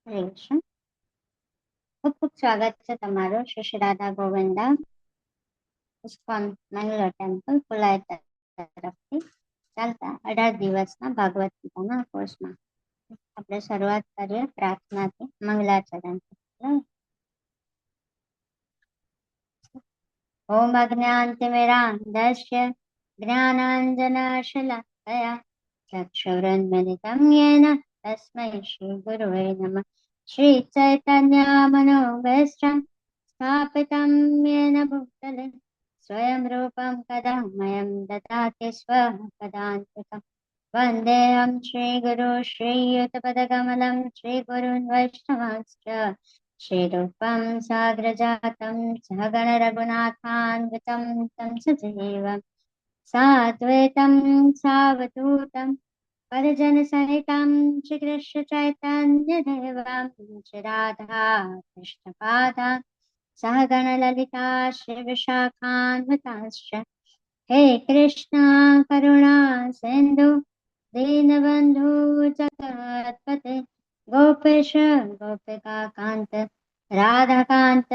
હરે કૃષ્ણ. ખૂબ ખૂબ સ્વાગત છે તમારું શ્રી શ્રી રાધા ગોવિંદા ઇસ્કોન મેંગલોર ટેમ્પલ કુલાય તરફથી ચાલતા 18 દિવસના ભાગવત ગીતાના કોર્સમાં આપણે શરૂઆત કરીએ પ્રાર્થનાથી, મંગલાચરણથી. ઓમ અજ્ઞાનતિમિરાન્ધસ્ય જ્ઞાનાંજનશલાકયા ચક્ષુરુન્મિલિतं येन तस्मै श्रीगुरुवे नमः. श्रीचैतन्यमनोभीष्टं स्थापितं येन भूतले स्वयं रूपं कदा मह्यं ददाति स्वपदान्तिकं. वन्देऽहं श्रीगुरो श्रीयुतपदकमलं श्रीगुरून् वैष्णवांश्च श्रीरूपं साग्रजातं सहगण रघुनाथान्वितं तं सजीवं साद्वैतं सावधूतं परिजनसहितं श्रीकृष्ण चैतन्यदेवं श्रीराधा कृष्णपादान् सहगण ललिता श्रीविशाखान्वितांश्च. हे कृष्णा करुणा सिन्धु दीनबन्धु जगत्पते गोपेश गोपिकान्त राधाकान्त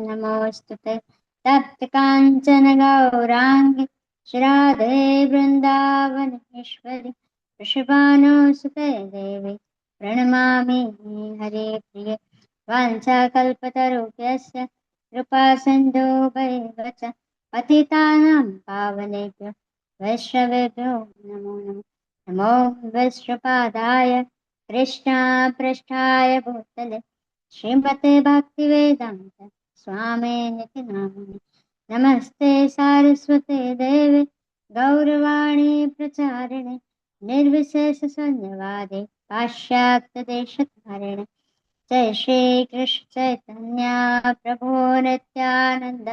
नमोऽस्तुते. तप्त काञ्चन गौराङ्गी श्रीराधे वृन्दावनेश्वरि वृषभानुसुते देवी प्रणमामि हरिप्रिये. वाञ्छाकल्पतरुभ्यश्च कृपा सिन्धुभ्यैव च पतितानां पावनेभ्यो वैष्णवेभ्यो नमो नमः. नमो वैष्णवपादाय कृष्णापृष्ठाय भूतले श्रीमते भक्तिवेदान्त स्वामिनिति नामिने. नमस्ते सारस्वते देवे गौरवाणी प्रचारिणे निर्विशेषशून्यवादे पाश्चात्यदेशधारिणे. जय श्री कृष्ण चैतन्य प्रभु नित्यानंद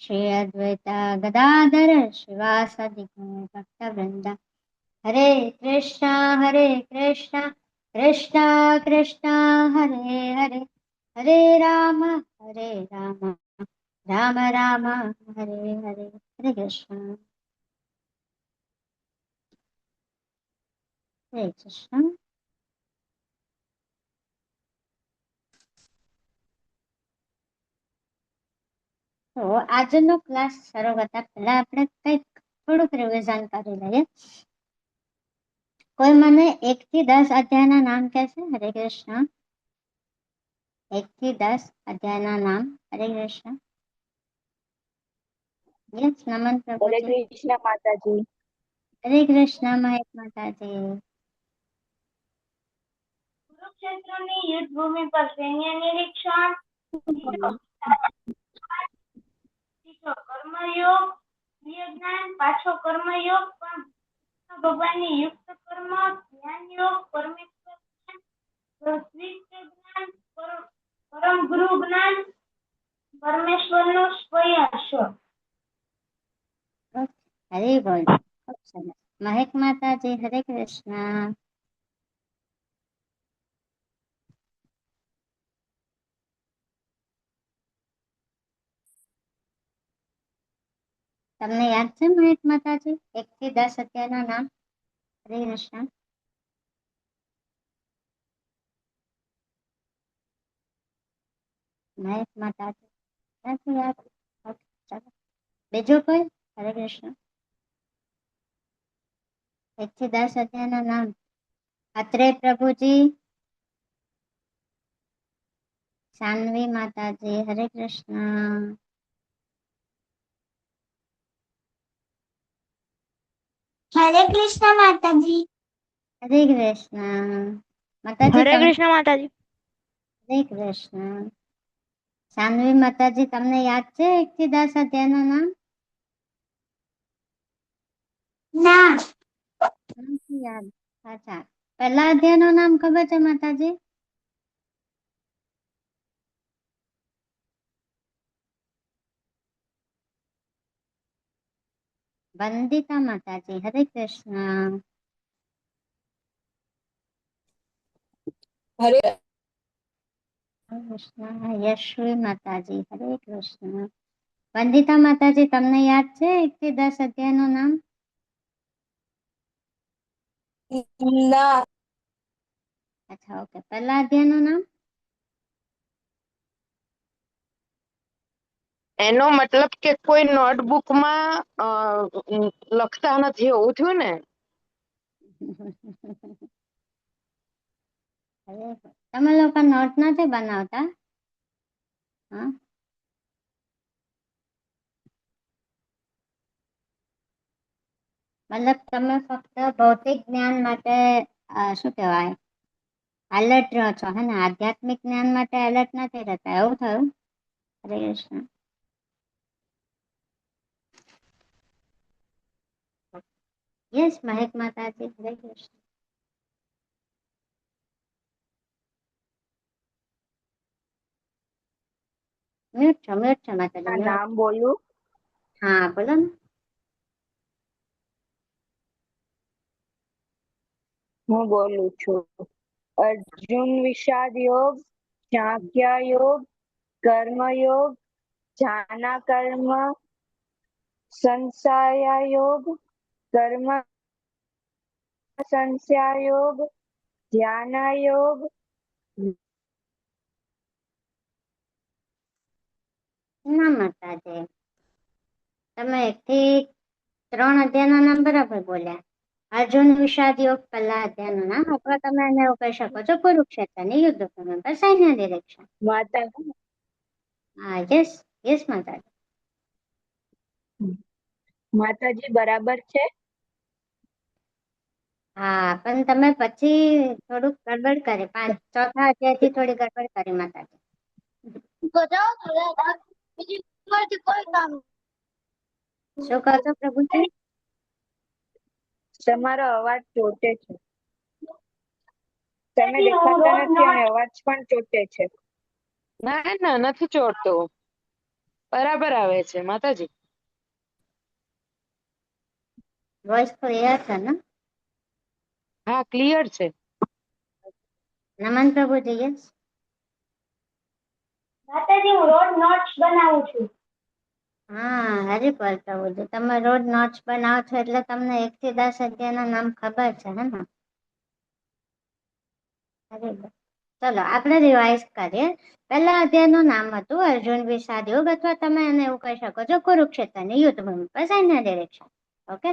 श्री अद्वैता गदाधर शिवासादि भक्तवृंदा. हरे कृष्णा कृष्णा कृष्णा हरे हरे हरे राम राम राम हरे हरे. हरे कृष्ण. हरे कृष्ण. તો આજનો ક્લાસ શરૂ કરતા પહેલા આપણે કંઈક થોડુંક રિવિઝન કરી લઈએ. કોઈ મને 1 થી 10 અધ્યાયના નામ કહેશે? હરે કૃષ્ણ. 1 થી 10 અધ્યાયના નામ. હરે કૃષ્ણ. યસ, નમન હરે પ્રભુજી. કૃષ્ણ માતાજી. હરે કૃષ્ણ મહેક માતાજી. કુરુક્ષેત્રની યુદ્ધ ભૂમિ પર સૈન્ય નિરીક્ષણ. કર્મયોગ, જ્ઞાન, પાછો કર્મયોગ પણ ભગવાનની યુક્ત કર્મ, જ્ઞાન યોગ, પરમેશ્વર જ્ઞાન, પરમ ગુરુ જ્ઞાન, પરમેશ્વરનો સ્વયં. હરે બોલ. ખૂબ સરસ. મહેક માતાજી. હરે કૃષ્ણ. તમને યાદ છે મહેક માતાજી 1 થી 10 અધ્યાયના નામ? હરે કૃષ્ણ. મહેક માતાજી નથી યાદ? ઓકે, ચાલો. બીજું કોઈ? હરે કૃષ્ણ. 1 થી 10 અધ્યાયના નામ. અત્રે પ્રભુજી, સાન્વી માતાજી. હરે કૃષ્ણ. હરે કૃષ્ણ માતાજી. હરે કૃષ્ણ માતાજી. હરે કૃષ્ણ માતાજી. હરે કૃષ્ણ. સાન્વી માતાજી, તમને યાદ છે 1 થી 10 અધ્યાયના નામ? ના. નથી યાદ. અચ્છા, પહેલા અધ્યાયનું નામ ખબર છે માતાજી? વંદિતા માતાજી. હરે કૃષ્ણ. હરે કૃષ્ણ. યશ્વી માતાજી. હરે કૃષ્ણ. વંદિતા માતાજી, તમને યાદ છે 1 થી 10 અધ્યાયનું નામ? ના. અચ્છા, ઓકે. પહેલા અધ્યાયનું નામ? એનો મતલબ કે કોઈ નોટબુકમાં લખતા નથી એવું થયું ને? અરે, તમે લોકો નોટ નથી બનાવતા? હા, મતલબ તમે ફક્ત ભૌતિક જ્ઞાન માટે શું કહેવાય એલર્ટ રહો છો, હે ને? આધ્યાત્મિક જ્ઞાન માટે એલર્ટ નથી રહેતા, એવું થયું? હરે કૃષ્ણ. યસ, મહેક માતાજી, હરે કૃષ્ણ. મ્યુટ છો માતાજી, મ્યુટ. નામ બોલું? હા, બોલો ને. હું બોલું છું. અર્જુન વિષાદ યોગ, સાંખ્ય યોગ, કર્મ યોગ, જ્ઞાના કર્મ, સંશય યોગ, કર્મ સંશય યોગ, ધ્યાન યોગ, ના માતાજી, તમે 1 થી 3 અધ્યાયના નામ બરાબર બોલ્યા. અર્જુન વિષાદ યોગ પહેલા અધ્યાયનું નામ, અથવા તમે એને એવું કહી શકો છો કુરુક્ષેત્રની યુદ્ધ ભૂમિ પર સૈન્ય ડિરેક્શન. માતા હા, યસ યસ માતાજી. માતાજી બરાબર છે? હા, પણ તમે પછી થોડુંક ગડબડ કરી, 4થા અધ્યાયથી થોડી ગડબડ કરી માતાજી. શું કહો છો પ્રભુજી? તમારો અવાજ ચોટે છે. તમે માતાજી, હું દેખાતા રોજ નથી અને નોટ અવાજ પણ ચોટે છે. ના ના, નથી ચોટતો, બરાબર આવે છે માતાજી. વોઇસ ક્લિયર છે ને? હા, ક્લિયર છે. નમન પ્રભુજી, યસ. માતાજી, હું રોજ નોટ્સ બનાવું છું. હા, હરી બોલ પ્રભુજી, તમે રોજ નોટ્સ બનાવો છો એટલે તમને 1 થી 10 અધ્યાયના નામ ખબર છે, હે ને? હરી બોલ. ચલો આપણે રિવાઇઝ કરીએ. પહેલા અધ્યાયનું નામ હતું અર્જુન વિષાદ યોગ, અથવા તમે એને એવું કહી શકો છો કુરુક્ષેત્રની યુદ્ધ ભૂમિ પર સૈન્ય ડિરેક્શન. ઓકે.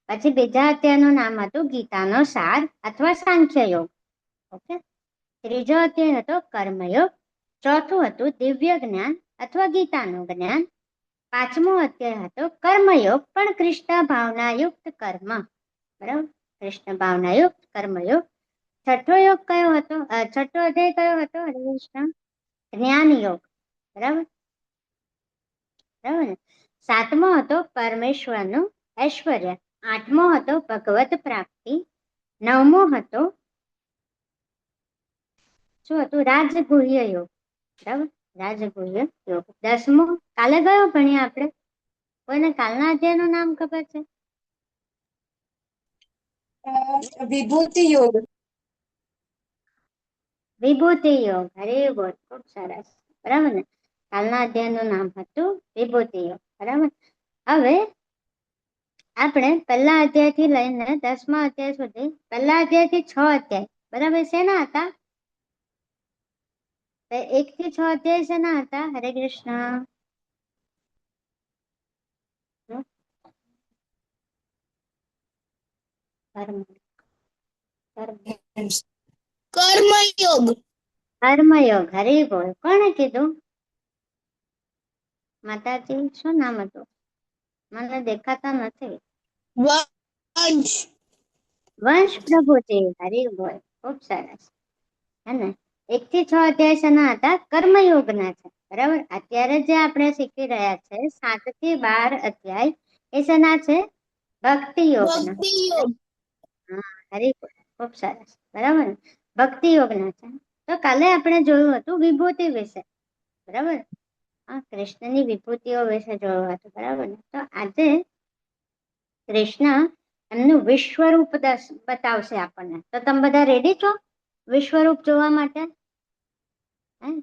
પછી બીજા અધ્યાયનું નામ હતું ગીતાનો સાર અથવા સાંખ્ય યોગ. ઓકે. ત્રીજો અધ્યાય હતો કર્મયોગ. ચોથું હતું દિવ્ય જ્ઞાન અથવા ગીતાનું જ્ઞાન. 5મો અધ્યાય હતો કર્મયોગ, પણ કૃષ્ણ ભાવનાયુક્ત કર્મ. બરાબર, કૃષ્ણ ભાવનાયુક્ત કર્મયોગ. છઠ્ઠો યોગ કયો હતો? છઠ્ઠો અધ્યાય કયો હતો? હરે કૃષ્ણ. જ્ઞાન યોગ. બરાબર બરાબર ને? 7મો હતો પરમેશ્વરનું ઐશ્વર્ય. 8મો હતો ભગવત પ્રાપ્તિ. 9મો હતો શું હતું? રાજગુહ્ય યોગ. બરાબર, રાજગુહ્ય યોગ. 10મો કાલે કયો ભણ્યા આપણે? કોઈને કાલના અધ્યાયનું નામ ખબર છે? વિભૂતિ યોગ. વિભૂતિ યોગ. હરે બોલ, ખૂબ સરસ. બરાબર ને? કાલના અધ્યાયનું નામ હતું વિભૂતિ યોગ. બરાબર. હવે આપણે પહેલા અધ્યાય થી લઈને 10મા અધ્યાય સુધી, પહેલા અધ્યાય થી 6 અધ્યાય બરાબર શેના હતા? 1 થી 6 અધ્યાય શેના હતા? હરે કૃષ્ણ. કર્મયોગ. કર્મયોગ. હરે બોલ. કોણે કીધું? માતાજી, શું નામ હતું? મને દેખાતા નથી. વંશ. વંશ પ્રભુજી. હરે બોલ, ખૂબ સરસ. હે ને? 1 થી 6 અધ્યાય શેના હતા? કર્મયોગના છે. બરાબર. અત્યારે જે આપણે શીખી રહ્યા છે 7 થી 12 અધ્યાય એ શેના છે? ભક્તિ યોગના. ભક્તિ યોગ. હા, હરે બોલ, ખૂબ સરસ. બરાબર. ભક્તિ યોગના છે. તો કાલે આપણે જોયું હતું વિભૂતિ વિશે. બરાબર. હા, કૃષ્ણની વિભૂતિઓ વિશે જોયું હતું. બરાબર ને? તો આજે કૃષ્ણ એમનું વિશ્વરૂપ બતાવશે આપણને. તો તમે બધા રેડી છો વિશ્વરૂપ જોવા માટે?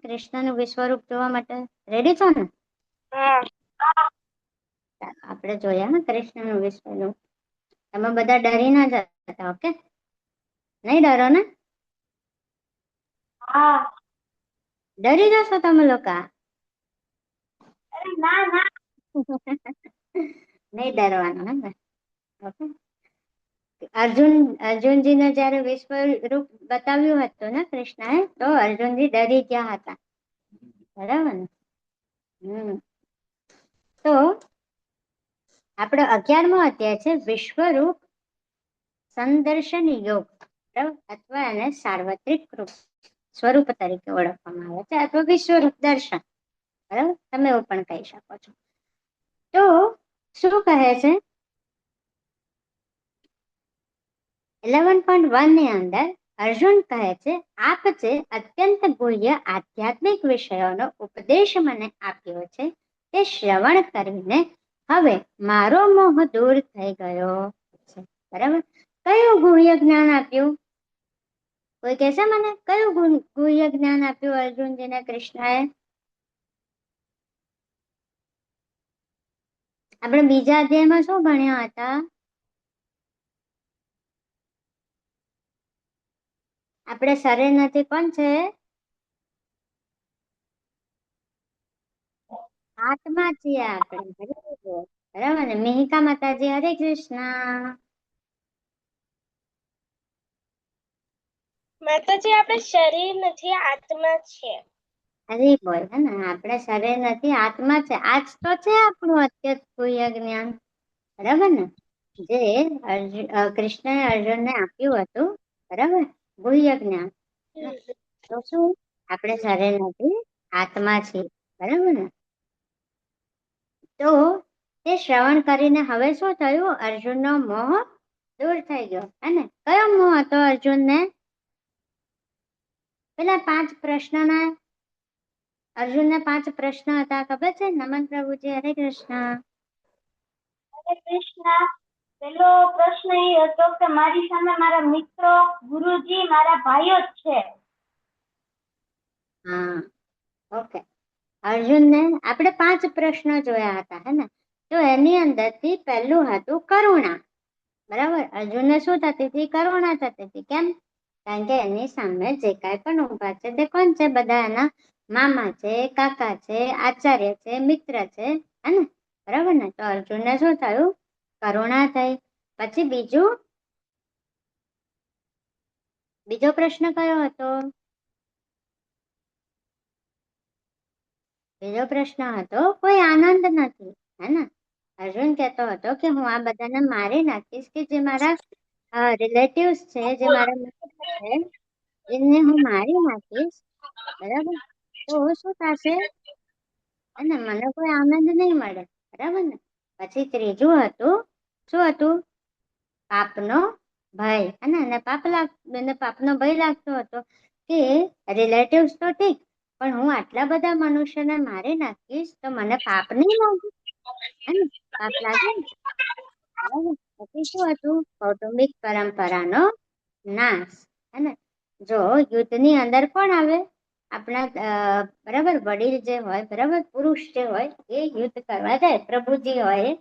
કૃષ્ણનું વિશ્વરૂપ જોવા માટે રેડી છો ને? આપણે જોયા કૃષ્ણનું વિશ્વરૂપ. તમે બધા ડરી ના જતા, ઓકે? નહીં ડરો ને? હા. ડરી જશો તમે લોકો? અરે ના ના નહીં ડરવાનું હે. ઓકે. અર્જુનજીને જયારે વિશ્વરૂપ બતાવ્યું હતું ને કૃષ્ણએ, તો અર્જુનજી ડરી ગયા હતા. બરાબર ને? તો આપણો 11મો અધ્યાય છે વિશ્વરૂપ સંદર્શન યોગ, બરાબર, અથવા એને સાર્વત્રિક રૂપ સ્વરૂપ તરીકે ઓળખવામાં આવે છે, અથવા વિશ્વરૂપ દર્શન, બરાબર, તમે એવું પણ કહી શકો છો. તો શું કહે છે 11.1 ની અંદર અર્જુન કહે છે, આપ જે અત્યંત ગુહ્ય આધ્યાત્મિક વિષયોનો ઉપદેશ મને આપ્યો છે તે શ્રવણ કરીને હવે મારો મોહ દૂર થઈ ગયો છે. બરાબર. કયું ગુહ્ય જ્ઞાન આપ્યું? કોઈ કહેશે મને કયું ગુહ્ય જ્ઞાન આપ્યું અર્જુનજીને કૃષ્ણએ? આપણે બીજા અધ્યાયમાં શું ભણ્યા હતા? આપણે શરીર નથી, કોણ છે? આત્મા છીએ આપણે. બરાબર ને? મિહિકા માતાજી, હરે કૃષ્ણ. માતાજી આપણે શરીર નથી, આત્મા છે. અરે બોલ, હે ને, આપણે શરીર નથી, આત્મા છે. આજ તો છે આપણું અત્યંત ગુહ્ય જ્ઞાન. બરાબર ને? જે કૃષ્ણએ અર્જુનને આપ્યું હતું, બરાબર, ગુહ્ય જ્ઞાન. તો શું આપણે શરીર નથી, આત્મા છીએ. બરાબર ને? તો તે શ્રવણ કરીને હવે શું થયું? અર્જુનનો મોહ દૂર થઈ ગયો. અને કયો મોહ હતો અર્જુનને? પેલા 5 પ્રશ્નોના અર્જુનને 5 પ્રશ્ન હતા, ખબર છે? નમન પ્રભુજી, હરે કૃષ્ણ. હરે કૃષ્ણ. પેલો પ્રશ્ન એ હતો કે મારી સામે મારા મિત્રો, ગુરુજી, મારા ભાઈઓ જ છે. હા, ઓકે. અર્જુનને આપણે 5 પ્રશ્નો જોયા હતા, હે ને? તો એની અંદરથી પહેલું હતું કરુણા. બરાબર. અર્જુનને શું થતી હતી? કરુણા થતી હતી. કેમ? કારણ કે એની સામે જે કાંઈ પણ ઉભા છે તે કોણ છે? બધા એના મામા છે, કાકા છે, આચાર્ય છે, મિત્ર છે, હે ને? બરાબર ને? તો અર્જુનને શું થયું? કરુણા થઈ. પછી બીજો પ્રશ્ન કયો હતો? બીજો પ્રશ્ન હતો કોઈ આનંદ નથી, હે ને? અર્જુન કહેતો હતો કે હું આ બધાને મારી નાખીશ, કે જે મારા રિલેટિવ્સ છે, જે મારા મિત્ર છે, એમને હું મારી નાખીશ. બરાબર. તો શું થશે? અને મને કોઈ આનંદ નહીં મળે. બરાબર ને? પછી ત્રીજું હતું, શું હતું? પાપનો ભય. અને પાપનો ભય લાગતો હતો કે રિલેટિવ્સ તો ઠીક, પણ હું આટલા બધા મનુષ્યને મારી નાખીશ તો મને પાપ નહીં લાગે, હે ને? પાપ લાગે ને? બરાબર. પછી શું હતું? કૌટુંબિક પરંપરાનો નાશ. હે ને? જો યુદ્ધની અંદર કોણ આવે? આપણા બરાબર વડીલ જે હોય, બરાબર, પુરુષ જે હોય, એ યુદ્ધ કરવા જાય. પ્રભુજી હોય,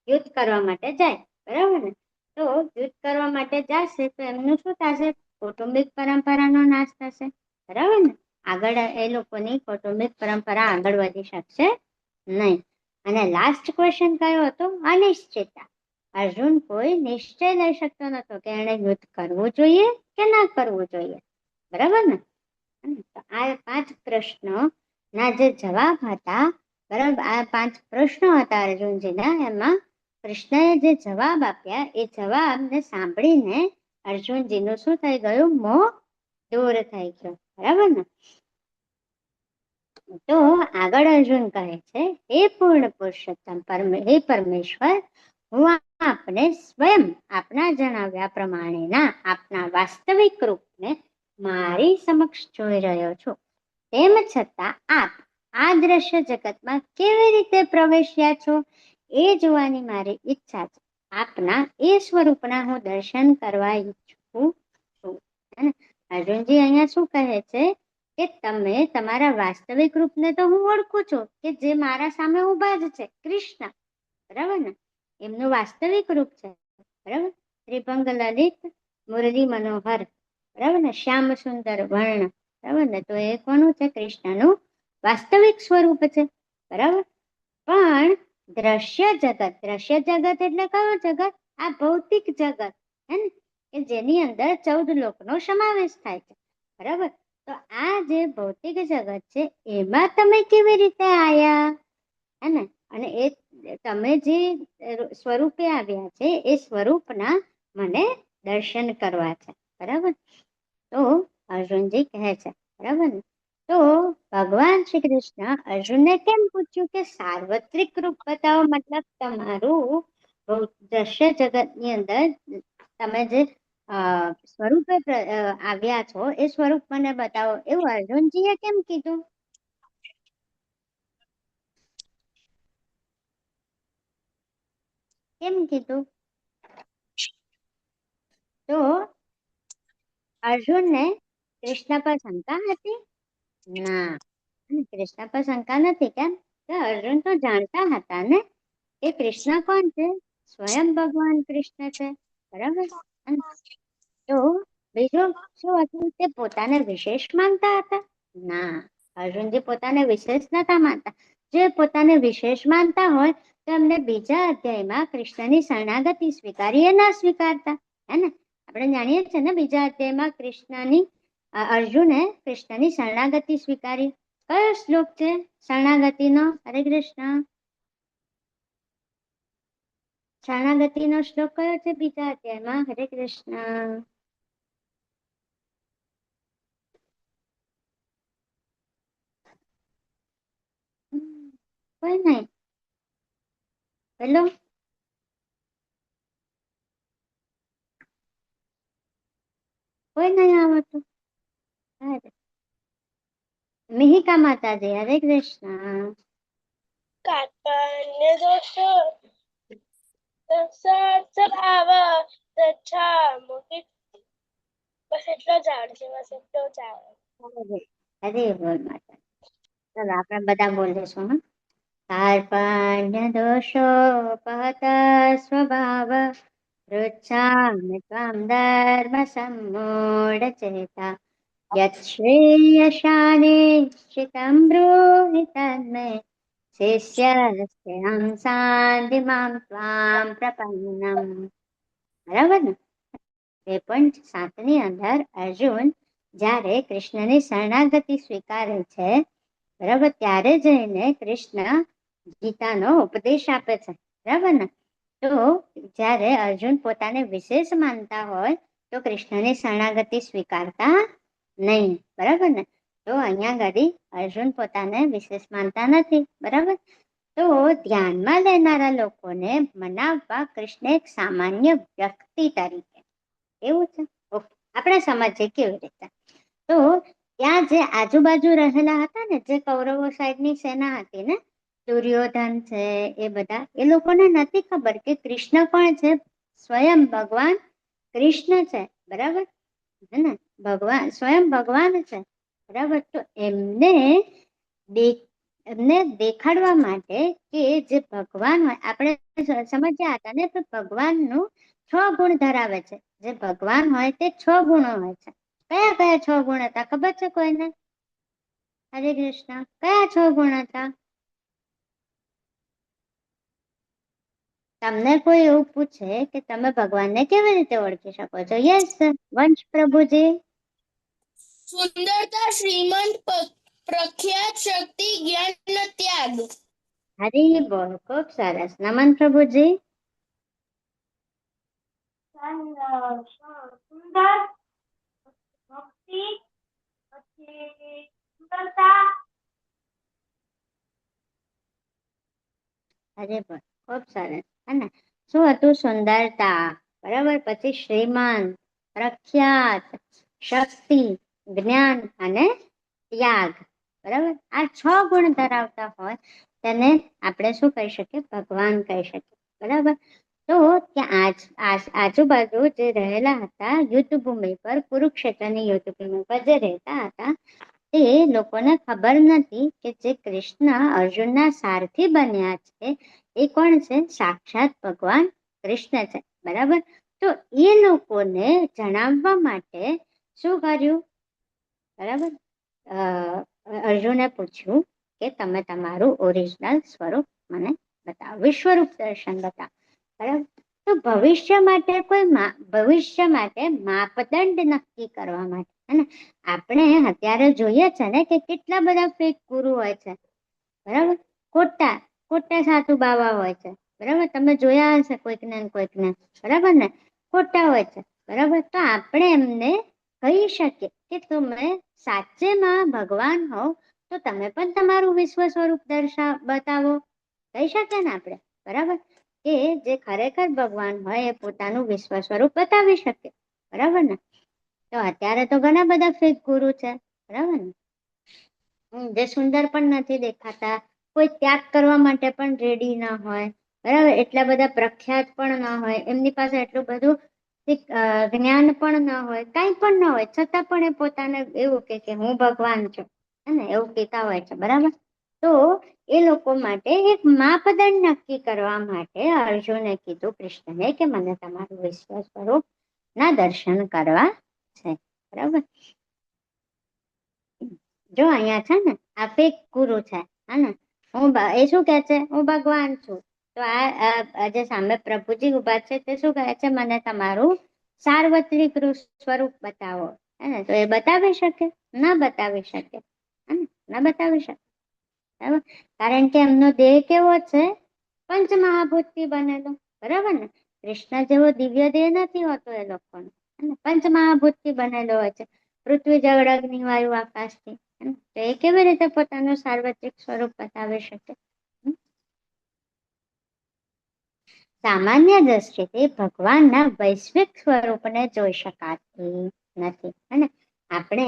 યુદ્ધ કરવા માટે જાય. બરાબર ને? તો યુદ્ધ કરવા માટે જશે તો એમનું શું થશે? કૌટુંબિક પરંપરાનો નાશ થશે. બરાબર ને? આગળ એ લોકોની કૌટુંબિક પરંપરા આગળ વધી શકશે નહીં. અને લાસ્ટ ક્વેશ્ચન કયો હતો? અનિશ્ચિતતા. અર્જુન કોઈ નિશ્ચય લઈ શકતો નતો કે એને યુદ્ધ કરવું જોઈએ કે ના કરવું જોઈએ. બરાબર ને? તો આ 5 પ્રશ્નોના જે જવાબ હતા, બરાબર, આ 5 પ્રશ્નો હતા અર્જુનજીના, એમાં કૃષ્ણએ જે જવાબ આપ્યા એ જવાબને સાંભળીને અર્જુનજીનું શું થઈ ગયું? મોહ દૂર થઈ ગયો. બરાબર ને? તો આગળ અર્જુન કહે છે, હે પૂર્ણ પુરુષોત્તમ, હે પરમેશ્વર, હું આપને સ્વયં આપના જણાવ્યા પ્રમાણેના આપના વાસ્તવિક રૂપને મારી સમક્ષ જોઈ રહ્યો છું. તેમ છતાં આપ આ દ્રશ્ય જગતમાં કેવી રીતે પ્રવેશ્યા છો એ જોવાની મારી ઈચ્છા છે. આપના એ સ્વરૂપના હું દર્શન કરવા ઈચ્છું છું. અર્જુનજી અહીંયા શું કહે છે કે તમે તમારા વાસ્તવિક રૂપને તો હું ઓળખું છું, કે જે મારા સામે ઉભા જ છે, કૃષ્ણ. બરાબર ને? એમનું વાસ્તવિક રૂપ છે. બરાબર. ત્રિભંગ લલિત મુરલી મનોહર. બરાબર ને? શ્યામ સુંદર વર્ણ. બરાબર ને? તો એ કોનું છે? કૃષ્ણનું વાસ્તવિક સ્વરૂપ છે. બરાબર. પણ દ્રશ્ય જગત એટલે કયો જગત? આ ભૌતિક જગત હે ને, કે જેની અંદર 14 લોકનો સમાવેશ થાય છે, બરાબર? તો આ જે ભૌતિક જગત છે એમાં તમે કેવી રીતે આયા, હે ને? અને એ તમે જે સ્વરૂપે આવ્યા છે એ સ્વરૂપના મને દર્શન કરવા છે, બરાબર? તો અર્જુનજી કહે છે, બરાબર ને? તો ભગવાન શ્રી કૃષ્ણ અર્જુનને કેમ પૂછ્યું કે સાર્વત્રિક રૂપ બતાવો, મતલબ તમારું દ્રશ્ય જગતની અંદર તમે જે સ્વરૂપે આવ્યા છો એ સ્વરૂપ મને બતાવો, એવું અર્જુનજીએ કેમ કીધું? કેમ કીધું? તો અર્જુનને કૃષ્ણ પર શંકા હતી? ના, કૃષ્ણ પર શંકા નથી. કેમ? કે અર્જુન તો જાણતા હતા ને કે કૃષ્ણ કોણ છે? સ્વયં ભગવાન કૃષ્ણ છે, બરાબર? તો બીજું શું હતું? તે પોતાને વિશેષ માનતા હતા? ના, અર્જુનજી પોતાને વિશેષ નતા માનતા. જે પોતાને વિશેષ માનતા હોય તો એમને બીજા અધ્યાયમાં કૃષ્ણની શરણાગતિ સ્વીકારી એ ના સ્વીકારતા, હે ને? આપણે જાણીએ છીએ ને બીજા અધ્યાયમાં અર્જુને કૃષ્ણની શરણાગતિ સ્વીકારી. કયો શ્લોક છે શરણાગતિનો? હરે કૃષ્ણ. શરણાગતિનો શ્લોક કયો છે બીજા અધ્યાયમાં? હરે કૃષ્ણ. કોઈ નહીં. પેલો કોઈ નહીં આવડતું? મિહિકા માતાજી, હરે કૃષ્ણ. કાર્પણ્ય દોષ સ્વભાવ તચ્છામુખી. બસ એટલો જ આવડે છે, બસ એટલો જ આવડે. હરે બોલ માતા. ચાલો આપણે બધા બોલીશું. કાર્પણ્ય દોષોપહત સ્વભાવ પૃચ્છામિ ત્વાં ધર્મ સમ્મૂઢચેતા યચ્છ્રેયશાનિશ્ચિतं બ્રૂહિ તન્મે શિષ્યસ્તેહં શાન્તિ માં ત્વાં પ્રપન્નમ. બરાબર ને? 2.7 ની અંદર અર્જુન જ્યારે કૃષ્ણની શરણાગતિ સ્વીકારે છે, બરાબર, ત્યારે જઈને કૃષ્ણ ગીતાનો ઉપદેશ આપે છે, બરાબર ને? તો જ્યારે અર્જુન પોતાને વિશેષ માનતા હોય તો કૃષ્ણની શરણાગતિ સ્વીકારતા નહીં, બરાબર ને? તો અહીંયા ઘડી અર્જુન પોતાને વિશેષ માનતા નથી, બરાબર? તો ધ્યાનમાં લેનારા લોકોને મનાવવા કૃષ્ણ એક સામાન્ય વ્યક્તિ તરીકે, એવું છે. ઓકે, આપણે સમજીએ કેવી રીતે. તો ત્યાં જે આજુબાજુ રહેલા હતા ને, જે કૌરવો સાઈડની સેના હતી ને, દુર્યોધન છે, એ બધા, એ લોકોને નથી ખબર કે કૃષ્ણ કોણ છે? સ્વયં ભગવાન કૃષ્ણ છે, બરાબર હે ને? સ્વયં ભગવાન છે, બરાબર? તો એમને દેખાડવા માટે કે જે ભગવાન હોય, આપણે સમજ્યા હતા ને, તો ભગવાનનું 6 ગુણ ધરાવે છે. જે ભગવાન હોય તે 6 ગુણો હોય છે. કયા કયા 6 ગુણ હતા ખબર છે કોઈને? હરે કૃષ્ણ. કયા 6 ગુણ હતા? તમને કોઈ એવું પૂછે કે તમે ભગવાનને કેવી રીતે ઓળખી શકો છો? યસ વંશ પ્રભુજી. સુંદરતા, શ્રીમંત, પ્રખ્યાત, શક્તિ, જ્ઞાન, ત્યાગ. હરી બોલ, ખૂબ સરસ. નમન પ્રભુજી. સુંદર, ભક્તિ, પછી સુંદરતા. હરે બોલ, ખૂબ સરસ. હે ને? શું હતું? સુંદરતા, બરાબર. પછી શ્રીમંત, પ્રખ્યાત, શક્તિ, જ્ઞાન અને ત્યાગ, બરાબર. આ 6 ગુણ ધરાવતા હોય તેને આપણે શું કહી શકીએ? ભગવાન કહી શકીએ, બરાબર. તો ત્યાં આજુબાજુ જે રહેલા હતા યુદ્ધભૂમિ પર, કુરુક્ષેત્રની યુદ્ધભૂમિ પર જે રહેતા હતા, તે લોકોને ખબર નથી કે જે કૃષ્ણ અર્જુનના સારથી બન્યા છે એ કોણ છે? સાક્ષાત ભગવાન કૃષ્ણ છે, બરાબર. તો એ લોકોને જણાવવા માટે શું કર્યું? બરાબર, અર્જુને પૂછ્યું કે તમે તમારું ઓરિજિનલ સ્વરૂપ મને બતાવો, વિશ્વરૂપ દર્શન બતાવો. બરાબર. તો ભવિષ્ય માટે માપદંડ નક્કી કરવા માટે, હે ને, આપણે અત્યારે જોઈએ છે ને કે કેટલા બધા ફેક ગુરુ હોય છે. બરાબર. ખોટા સાધુ બાવા હોય છે. બરાબર. તમે જોયા હશે કોઈકને. બરાબર ને, ખોટા હોય છે. બરાબર. તો આપણે એમને કહી શકીએ કે તમે સાચેમાં ભગવાન હોવ તો તમે પણ તમારું વિશ્વ સ્વરૂપ બતાવો. કહી શકીએ ને આપણે. બરાબર. કે જે ખરેખર ભગવાન હોય એ પોતાનું વિશ્વ સ્વરૂપ બતાવી શકે. બરાબર ને. તો અત્યારે તો ઘણા બધા ફેક ગુરુ છે. બરાબર ને, જે સુંદર પણ નથી દેખાતા, કોઈ ત્યાગ કરવા માટે પણ રેડી ના હોય. બરાબર. એટલા બધા પ્રખ્યાત પણ ના હોય, એમની પાસે એટલું બધું જ્ઞાન પણ ના હોય, કાંઈ પણ ના હોય, છતાં પણ એ પોતાને એવું કે હું ભગવાન છું, હે એવું કહેતા હોય છે. બરાબર. તો એ લોકો માટે એક માપદંડ નક્કી કરવા માટે અર્જુને કીધું કૃષ્ણને કે મને તમારું વિશ્વ સ્વરૂપ ના દર્શન કરવા છે. બરાબર. જો અહીંયા છે ને આ ફેક ગુરુ છે, હે ને, એ શું કે છે, હું ભગવાન છું. તો આ જે સામે પ્રભુજી ઉભા છે તે શું કહે છે, મને તમારું સાર્વત્રિક સ્વરૂપ બતાવો. હે ને, તો એ બતાવી શકે? ના બતાવી શકે. ના બતાવી શકે. બરાબર. કારણ કે એમનો દેહ કેવો છે, પંચમહાભૂતથી બનેલો. બરાબર ને. કૃષ્ણ જેવો દિવ્ય દેહ નથી હોતો એ લોકોનો. પંચમહાભૂતથી બનેલો હોય છે, પૃથ્વી જળ અગ્નિ વાયુ આકાશથી. તો એ કેવી રીતે પોતાનું સાર્વત્રિક સ્વરૂપ બતાવી શકે? સામાન્ય દ્રષ્ટિથી ભગવાનના વૈશ્વિક સ્વરૂપને જોઈ શકાતી નથી. અને આપણે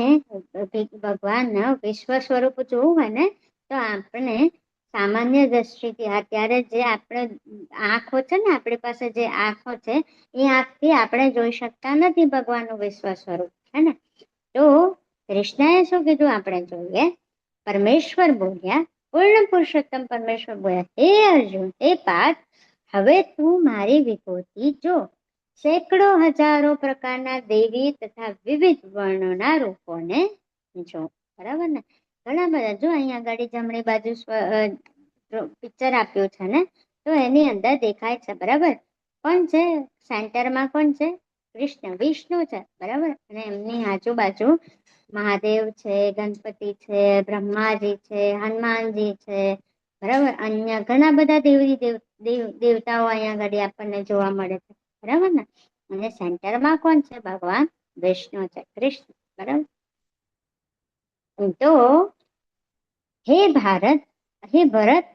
ભગવાનના વિશ્વ સ્વરૂપ જોવું હોય ને તો આપણે સામાન્ય દ્રષ્ટિથી અત્યારે જે આપણે આંખો છે ને, આપણી પાસે જે આંખો છે એ આંખથી આપણે જોઈ શકતા નથી ભગવાનનું વિશ્વ સ્વરૂપ. હે ને. તો કૃષ્ણએ શું કીધું આપણે જોઈએ. પરમેશ્વર બોલ્યા, પૂર્ણ પુરુષોત્તમ પરમેશ્વર બોલ્યા, હે અર્જુન, હે પાર્થ, હવે તું મારી વિભૂતિ જો. સેંકડો હજારો પ્રકારના દેવી તથા વિવિધ વર્ણોના રૂપોને જો. બરાબર ને. ઘણા બધા. જો અહીંયા આગળ જમણી બાજુ પિક્ચર આપ્યું છે ને, તો એની અંદર દેખાય છે. બરાબર. કોણ છે સેન્ટરમાં? કોણ છે? કૃષ્ણ, વિષ્ણુ છે. બરાબર. અને એમની આજુબાજુ મહાદેવ છે, ગણપતિ છે, બ્રહ્માજી છે, હનુમાનજી છે. બરાબર. અન્ય ઘણા બધા દેવતાઓ અહીંયા આગળ આપણને જોવા મળે છે. બરાબર ને. અને સેન્ટરમાં કોણ છે? ભગવાન વિષ્ણુ છે, કૃષ્ણ. બરાબર. તો હે ભરત,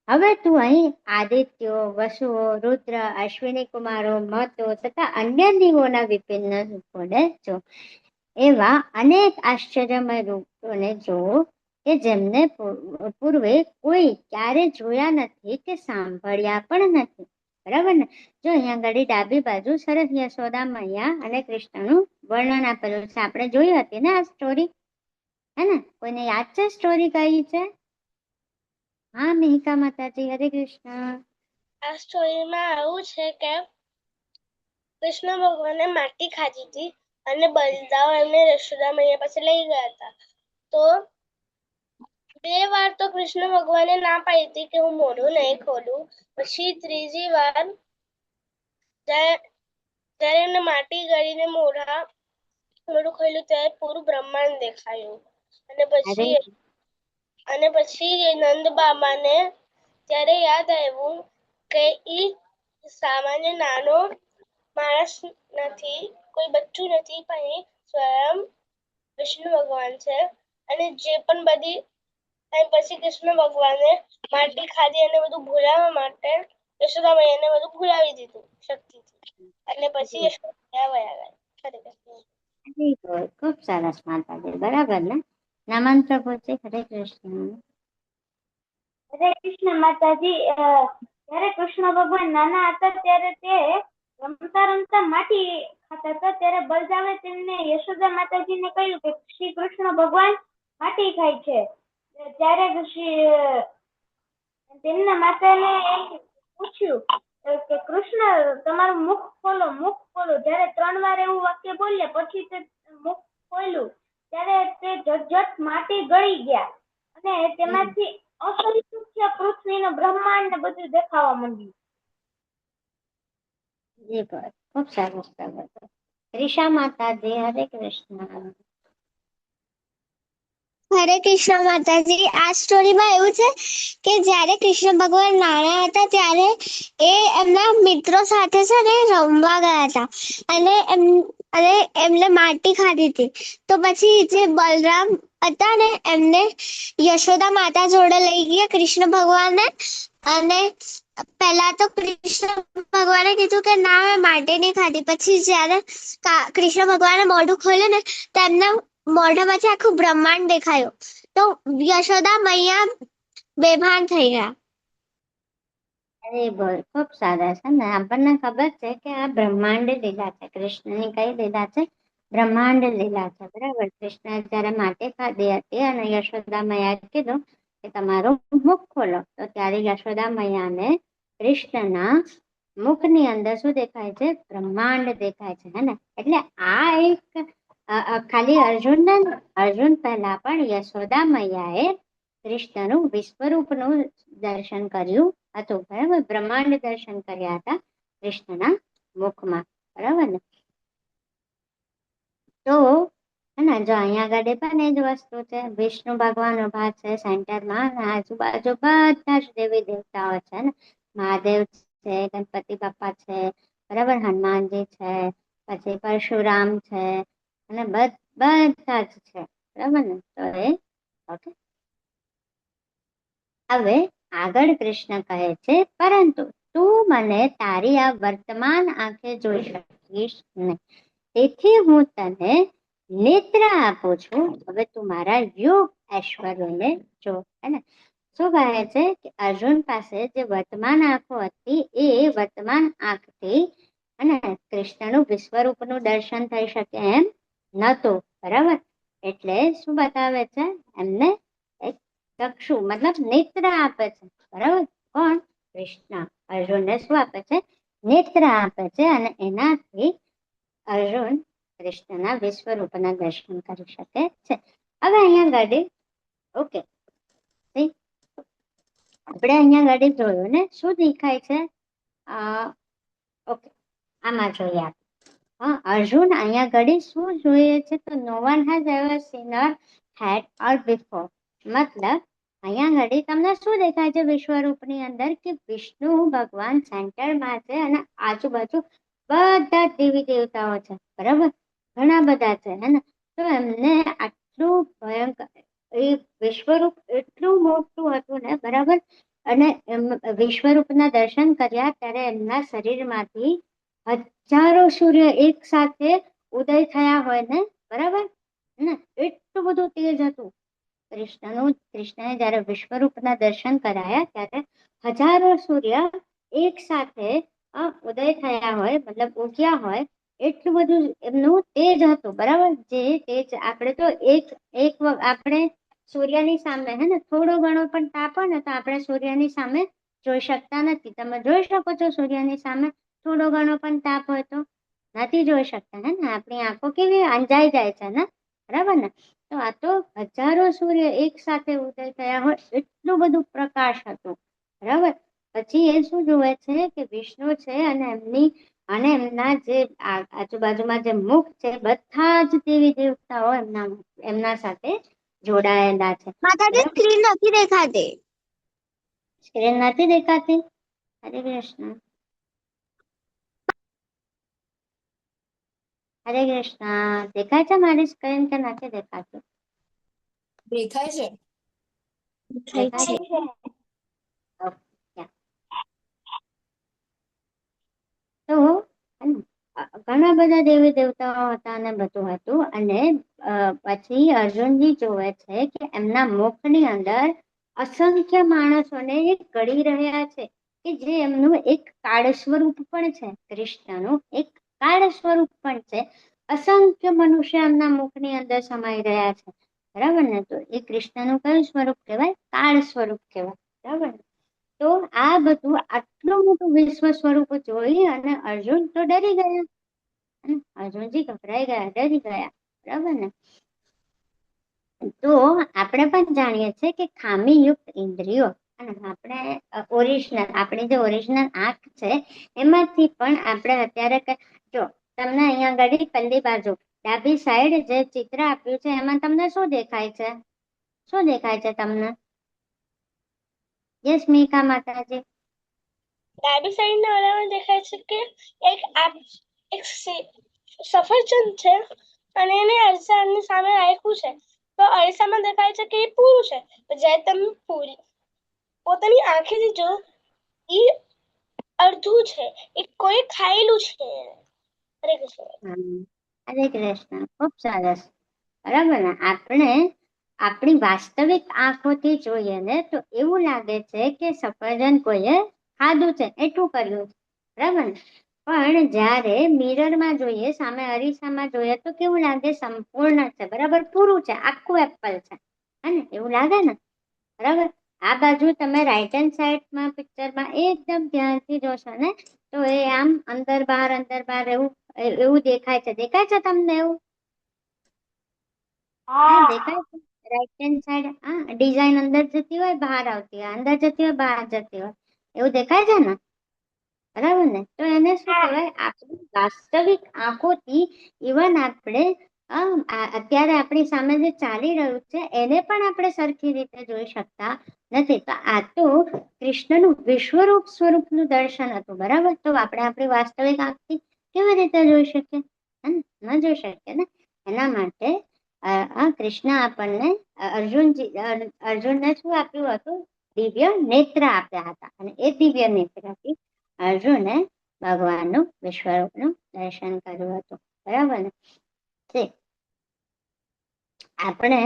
હવે તું અહીં આદિત્યો, વસુઓ, રુદ્ર, અશ્વિની કુમારો, મતો તથા અન્ય દેવોના વિભિન્ન રૂપોને જો. એવા અનેક આશ્ચર્યમય રૂપોને જો કે જેમને પૂર્વે કોઈ ક્યારે જોયા નથી કે સાંભળ્યા પણ નથી. બરાબર ને. જો અહીંયા આગળ ડાબી બાજુ સરસ યશોદા મૈયા અને કૃષ્ણનું વર્ણન આપેલું છે. આપણે જોઈ હતી ને આ સ્ટોરી? હે ને. કોઈને યાદ છે સ્ટોરી કઈ છે? હા મિહિકા માતાજી, હરે કૃષ્ણ. આ સ્ટોરીમાં આવું છે કે કૃષ્ણ ભગવાને માટી ખાધી હતી અને બલદાવ એમને યશોદા મૈયા પાસે લઈ ગયા હતા. તો 2 વાર તો કૃષ્ણ ભગવાને ના પાડી હતી કે હું મોઢું નહીં ખોલું. પછી 3જી વાર જ્યારે એમને માટી ગળીને મોઢું ખોલ્યું ત્યારે પૂરું બ્રહ્માંડ દેખાયું. અને પછી નંદ બાબાને ત્યારે યાદ આવ્યું કે ઈ સામાન્ય નાનો માણસ નથી, કોઈ બચ્ચું નથી, પણ એ સ્વયં વિષ્ણુ ભગવાન છે. અને જે પણ બધી પછી કૃષ્ણ ભગવાને માટી ખાધી અને બધું ભૂલાવવા માટે યશોદા મૈયાને બધું ભૂલાવી દીધું શક્તિથી. એટલે પછી યશોદા મૈયા વયા ગયા. ખૂબ સરસ માતાજી. બરાબર ને. નમન પ્રભુજી, હરે કૃષ્ણ. હરે કૃષ્ણ માતાજી. જ્યારે કૃષ્ણ ભગવાન નાના હતા ત્યારે તે રમતા રમતા માટી ખાતા હતા. ત્યારે બલદાવે તેમને યશોદા માતાજીને કહ્યું કે શ્રી કૃષ્ણ ભગવાન માટી ખાય છે. ત્યારે તેમના માતાને પૂછ્યું કે કૃષ્ણ તમારું મુખ ખોલો, મુખ ખોલો. જ્યારે 3 વાર એવું વાક્ય બોલ્યા પછી તે મુખ ખોલ્યું ત્યારે તે ઝટઝટ માટી ગળી ગયા અને તેમાંથી અસંખ્ય પૃથ્વી ને બ્રહ્માંડ ને બધું દેખાવા માંડ્યું. જી બોલ, ખૂબ સરસ પ્રગટ. રિષા માતાજી, હરે કૃષ્ણ. હરે કૃષ્ણ માતાજી. આ સ્ટોરીમાં એવું છે કે જ્યારે કૃષ્ણ ભગવાન નાના હતા ત્યારે એ એમના મિત્રો સાથે છે ને રમવા ગયા હતા અને એમને માટી ખાધી હતી. તો પછી જે બલરામ હતા ને એમને યશોદા માતા જોડે લઈ ગયા કૃષ્ણ ભગવાનને. અને પહેલા તો કૃષ્ણ ભગવાને કીધું કે ના મેં માટી નહીં ખાધી. પછી જ્યારે કૃષ્ણ ભગવાને મોઢું ખોલ્યું ને તો એમના મોઢામાંથી આખું બ્રહ્માંડ દેખાયું. તો યશોદા મૈયા બેભાન થઈ ગયા. અરે બોલ, ખૂબ સરસ. ને આપણને ખબર છે કે આ બ્રહ્માંડ લીલા છે. કૃષ્ણની કઈ લીલા છે? બ્રહ્માંડ લીલા છે, બરાબર. કૃષ્ણ જયારે માટી ખાધી હતી અને યશોદા મૈયાએ કીધું કે તમારું મુખ ખોલો, તો ત્યારે યશોદા મૈયાને કૃષ્ણના મુખની અંદર શું દેખાય છે? બ્રહ્માંડ દેખાય છે, હે ને. એટલે આ એક ખાલી અર્જુન પહેલા પણ યશોદા મૈયાએ કૃષ્ણનું વિશ્વરૂપનું દર્શન કર્યું હતું, બરાબર. બ્રહ્માંડ દર્શન કર્યા હતા કૃષ્ણના મુખમાં, બરાબર ને. તો જો અહીંયા આગળ પણ એ જ વસ્તુ છે. વિષ્ણુ ભગવાન ઉભા છે સેન્ટરમાં, આજુબાજુ બધા જ દેવી દેવતાઓ છે ને. મહાદેવ છે, ગણપતિ બાપા છે, બરાબર, હનુમાનજી છે, પછી પરશુરામ છે, અને બધા જ છે, બરાબર ને. તો એ ઓકે. હવે આગળ કૃષ્ણ કહે છે, પરંતુ તું મને તારી આ વર્તમાન આંખે જોઈ શકીશ નહીં, તેથી હું તને નેત્ર આપું છું. હવે તું મારા યોગ ઐશ્વર્યને જો, હે ને. શું કહે છે કે અર્જુન પાસે જે વર્તમાન આંખો હતી એ વર્તમાન આંખથી અને કૃષ્ણનું વિશ્વરૂપનું દર્શન થઈ શકે એમ નહોતું, બરાબર. એટલે શું બતાવે છે? એમને એક ચક્ષુ મતલબ નેત્ર આપે છે, બરાબર. કોણ? કૃષ્ણ અર્જુનને શું આપે છે? નેત્ર આપે છે, અને એનાથી અર્જુન કૃષ્ણના વિશ્વરૂપના દર્શન કરી શકે છે. હવે અહીંયા ગાડી ઓકે, આપણે અહીંયા ગાડી જોયું ને, શું દેખાય છે? ઓકે, આમાં જોઈએ આપણે. અર્જુન અહીંયા ઘડી શું જોઈએ છે? તો no one has ever seen a head or before. મતલબ અહીંયા ઘડી તમને શું દેખાય છે વિશ્વરૂપની અંદર? કે વિષ્ણુ ભગવાન સેન્ટરમાં છે અને આજુબાજુ બધા દેવી દેવતાઓ છે, બરાબર. ઘણા બધા છે, હે ને. તો એમને આટલું ભયંકર એ વિશ્વરૂપ એટલું મોટું હતું ને, બરાબર. અને વિશ્વરૂપના દર્શન કર્યા ત્યારે એમના શરીરમાંથી હજારો સૂર્ય એક સાથે ઉદય થયા હોય ને, બરાબર ને. એટલું બધું તેજ હતું કૃષ્ણએ જયારે વિશ્વરૂપના દર્શન કરાયા ત્યારે હજારો સૂર્ય એક સાથે ઉદય થયા હોય, મતલબ ઉગ્યા હોય, એટલું બધું એમનું તેજ હતું, બરાબર. જે તેજ આપણે તો આપણે સૂર્યની સામે, હે ને, થોડો ઘણો પણ તાપ હોય ને તો આપણે સૂર્યની સામે જોઈ શકતા નથી. તમે જોઈ શકો છો સૂર્યની સામે? થોડો ઘણો પણ તાપ હોય તો નથી જોઈ શકતા, હે ને. આપણી આંખો કેવી અંજાઈ જાય છે ને, બરાબર ને. તો આ તો હજારો સૂર્ય એક સાથે ઉદય થયા હોય એટલું બધું પ્રકાશ હતું, બરાબર. પછી એ શું જોવે છે કે વિષ્ણુ છે અને એમના જે આજુબાજુમાં જે મુખ છે, બધા જ દેવી દેવતાઓ એમના સાથે જોડાયેલા છે. માતાજી સ્ક્રીન નથી દેખાતી. સ્ક્રીન નથી દેખાતી? હરે કૃષ્ણ. હરે કૃષ્ણ. દેખાય છે મારી સ્ક્રીન કે નથી દેખાતું? દેખાય છે. દેખાય છે. તો ઘણા બધા દેવી દેવતાઓ હતા અને બધું હતું. અને પછી અર્જુનજી જોવે છે કે એમના મુખની અંદર અસંખ્ય માણસોને ગળી રહ્યા છે, કે જે એમનું એક કાળ સ્વરૂપ પણ છે. કૃષ્ણનું એક કાળ સ્વરૂપ પણ છે. અસંખ્ય મનુષ્ય એમના મુખની અંદર સમાઈ રહ્યા છે, બરાબર ને. તો એ કૃષ્ણનું કયું સ્વરૂપ કહેવાય? કાળ સ્વરૂપ કહેવાય, બરાબર. તો આ બધું આટલું મોટું વિશ્વ સ્વરૂપ જોઈ અને અર્જુન તો ડરી ગયા, અર્જુનજી ગભરાઈ ગયા, ડરી ગયા, બરાબર ને. તો આપણે પણ જાણીએ છીએ કે ખામીયુક્ત ઇન્દ્રિયો અને આપણે ઓરિજિનલ આપણી જે ઓરિજિનલ આંખ છે એમાંથી પણ આપણે અત્યારે જો તમને અહીંયા આગળ પહેલી બાજુ ડાબી સાઈડ જે ચિત્ર આપ્યું છે એમાં તમને શું દેખાય છે? શું દેખાય છે તમને? યસ મિકા માતાજી. ડાબી સાઈડ ના ઓલામાં દેખાય છે કે એક સફરજન છે અને એને અરીસાની સામે રાખ્યું છે, તો અરીસામાં દેખાય છે કે એ પૂરું છે. જ્યારે તમે પોતાની આંખેથી જો એ અડધું છે, એ કોઈ ખાયેલું છે. હરે કૃષ્ણ. હરે કૃષ્ણ. ખૂબ સરસ. બરાબર ને? આપણે આપણી વાસ્તવિક આંખોથી જોઈએ ને તો એવું લાગે છે કે સફરજન કોઈએ ખાધું છે, એટલું કર્યું છે. બરાબર ને? પણ જ્યારે મિરરમાં જોઈએ, સામે અરીસામાં જોઈએ તો કેવું લાગે? સંપૂર્ણ છે, બરાબર, પૂરું છે, આખું એપલ છે. હે ને? એવું લાગે ને? બરાબર. આ બાજુ તમે રાઈટ હેન્ડ સાઈડમાં પિક્ચરમાં એકદમ ધ્યાનથી જોશો ને તો એ આમ અંદર બહાર એવું દેખાય છે. દેખાય છે તમને એવું? હા, દેખાય છે. રાઈટ હેન્ડ સાઈડ ડિઝાઇન અંદર જતી હોય, બહાર આવતી હોય, અંદર જતી હોય, બહાર જતી હોય, એવું દેખાય છે ને? બરાબર ને? તો એને શું કહેવાય? આપણી વાસ્તવિક આંખોથી ઇવન આપણે અત્યારે આપણી સામે જે ચાલી રહ્યું છે એને પણ આપણે સરખી રીતે જોઈ શકતા નથી. તો આ તો કૃષ્ણનું વિશ્વરૂપ સ્વરૂપનું દર્શન હતું. બરાબર? તો આપણે આપણી વાસ્તવિક આંખથી કેવી રીતે જોઈ શકીએ? ન જોઈ શકીએ ને. એના માટે કૃષ્ણ આપણને અર્જુનને શું આપ્યું હતું? દિવ્ય નેત્ર આપ્યા હતા. અને એ દિવ્ય નેત્રથી અર્જુને ભગવાનનું વિશ્વરૂપનું દર્શન કર્યું હતું. બરાબર ને? આપણે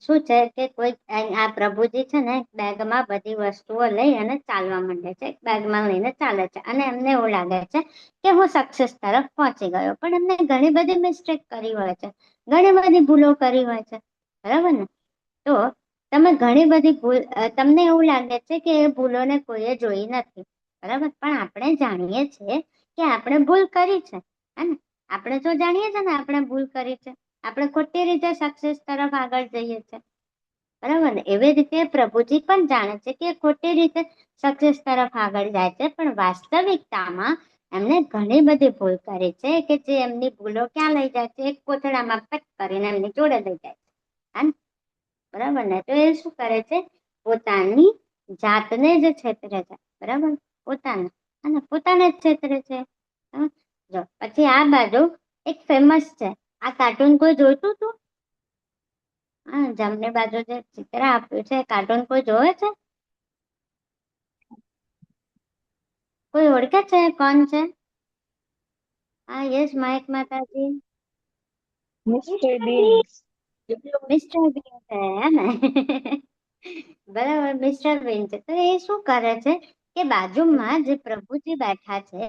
શું છે કે કોઈ આ પ્રભુજી છે ને બેગમાં બધી વસ્તુઓ લઈ અને ચાલવા માંડે છે. બેગમાં લઈને ચાલે છે અને એમને એવું લાગે છે કે હું સક્સેસ તરફ પહોંચી ગયો, પણ એમને ઘણી બધી મિસ્ટેક કરી હોય છે, ઘણી બધી ભૂલો કરી હોય છે. બરાબર ને? તો તમે ઘણી બધી ભૂલ, તમને એવું લાગે છે કે એ ભૂલોને કોઈએ જોઈ નથી. બરાબર? પણ આપણે જાણીએ છીએ કે આપણે ભૂલ કરી છે. હે ને? આપણે તો જાણીએ છીએ ને આપણે ભૂલ કરી છે. આપણે ખોટી રીતે સક્સેસ તરફ આગળ જઈએ છીએ. બરાબર ને? એવી રીતે પ્રભુજી પણ જાણે છે કે ખોટી રીતે સક્સેસ તરફ આગળ જાય છે, પણ વાસ્તવિકતામાં એમને ઘણી બધી ભૂલ કરી છે કે જે એમની ભૂલો ક્યાં લઈ જાય છે? એક કોથળામાં પેક કરીને એમની જોડે લઈ જાય છે. બરાબર ને? તો એ શું કરે છે? પોતાની જાતને જ છેતરે છે. બરાબર? પોતાને જ છેતરે છે. જો પછી આ બાજુ એક ફેમસ છે. આ કાર્ટૂન કોઈ જોઈતું હતું? જમણી બાજુ જે ચિત્ર આપ્યું છે કાર્ટૂન કોઈ જોવે છે? કોઈ ઓળખે છે કોણ છે? યસ મહેક માતાજી. મિસ્ટર બીન. મિસ્ટર બીન છે ને? બરાબર, મિસ્ટર બીન છે. તો એ શું કરે છે કે બાજુમાં જે પ્રભુજી બેઠા છે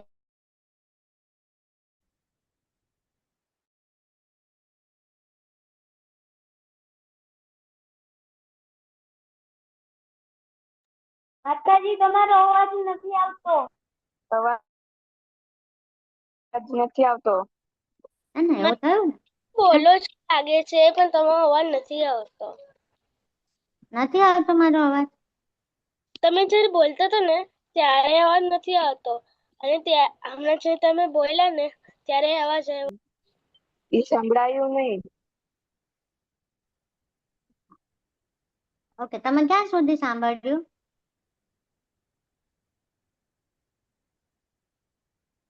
માતાજી તમારો અવાજ નથી આવતો. અવાજ નથી આવતો. હે ને? એવું થયું ને? બોલો જ લાગે છે પણ તમારો અવાજ નથી આવતો. નથી આવતો મારો અવાજ? તમે જ્યારે બોલતા હતા ને ત્યારે અવાજ નથી આવતો, અને હમણાં જે તમે બોલ્યા ને ત્યારે અવાજ આવ્યો. એ સંભળાયું નહીં. ઓકે, તમે ક્યાં સુધી સાંભળ્યું?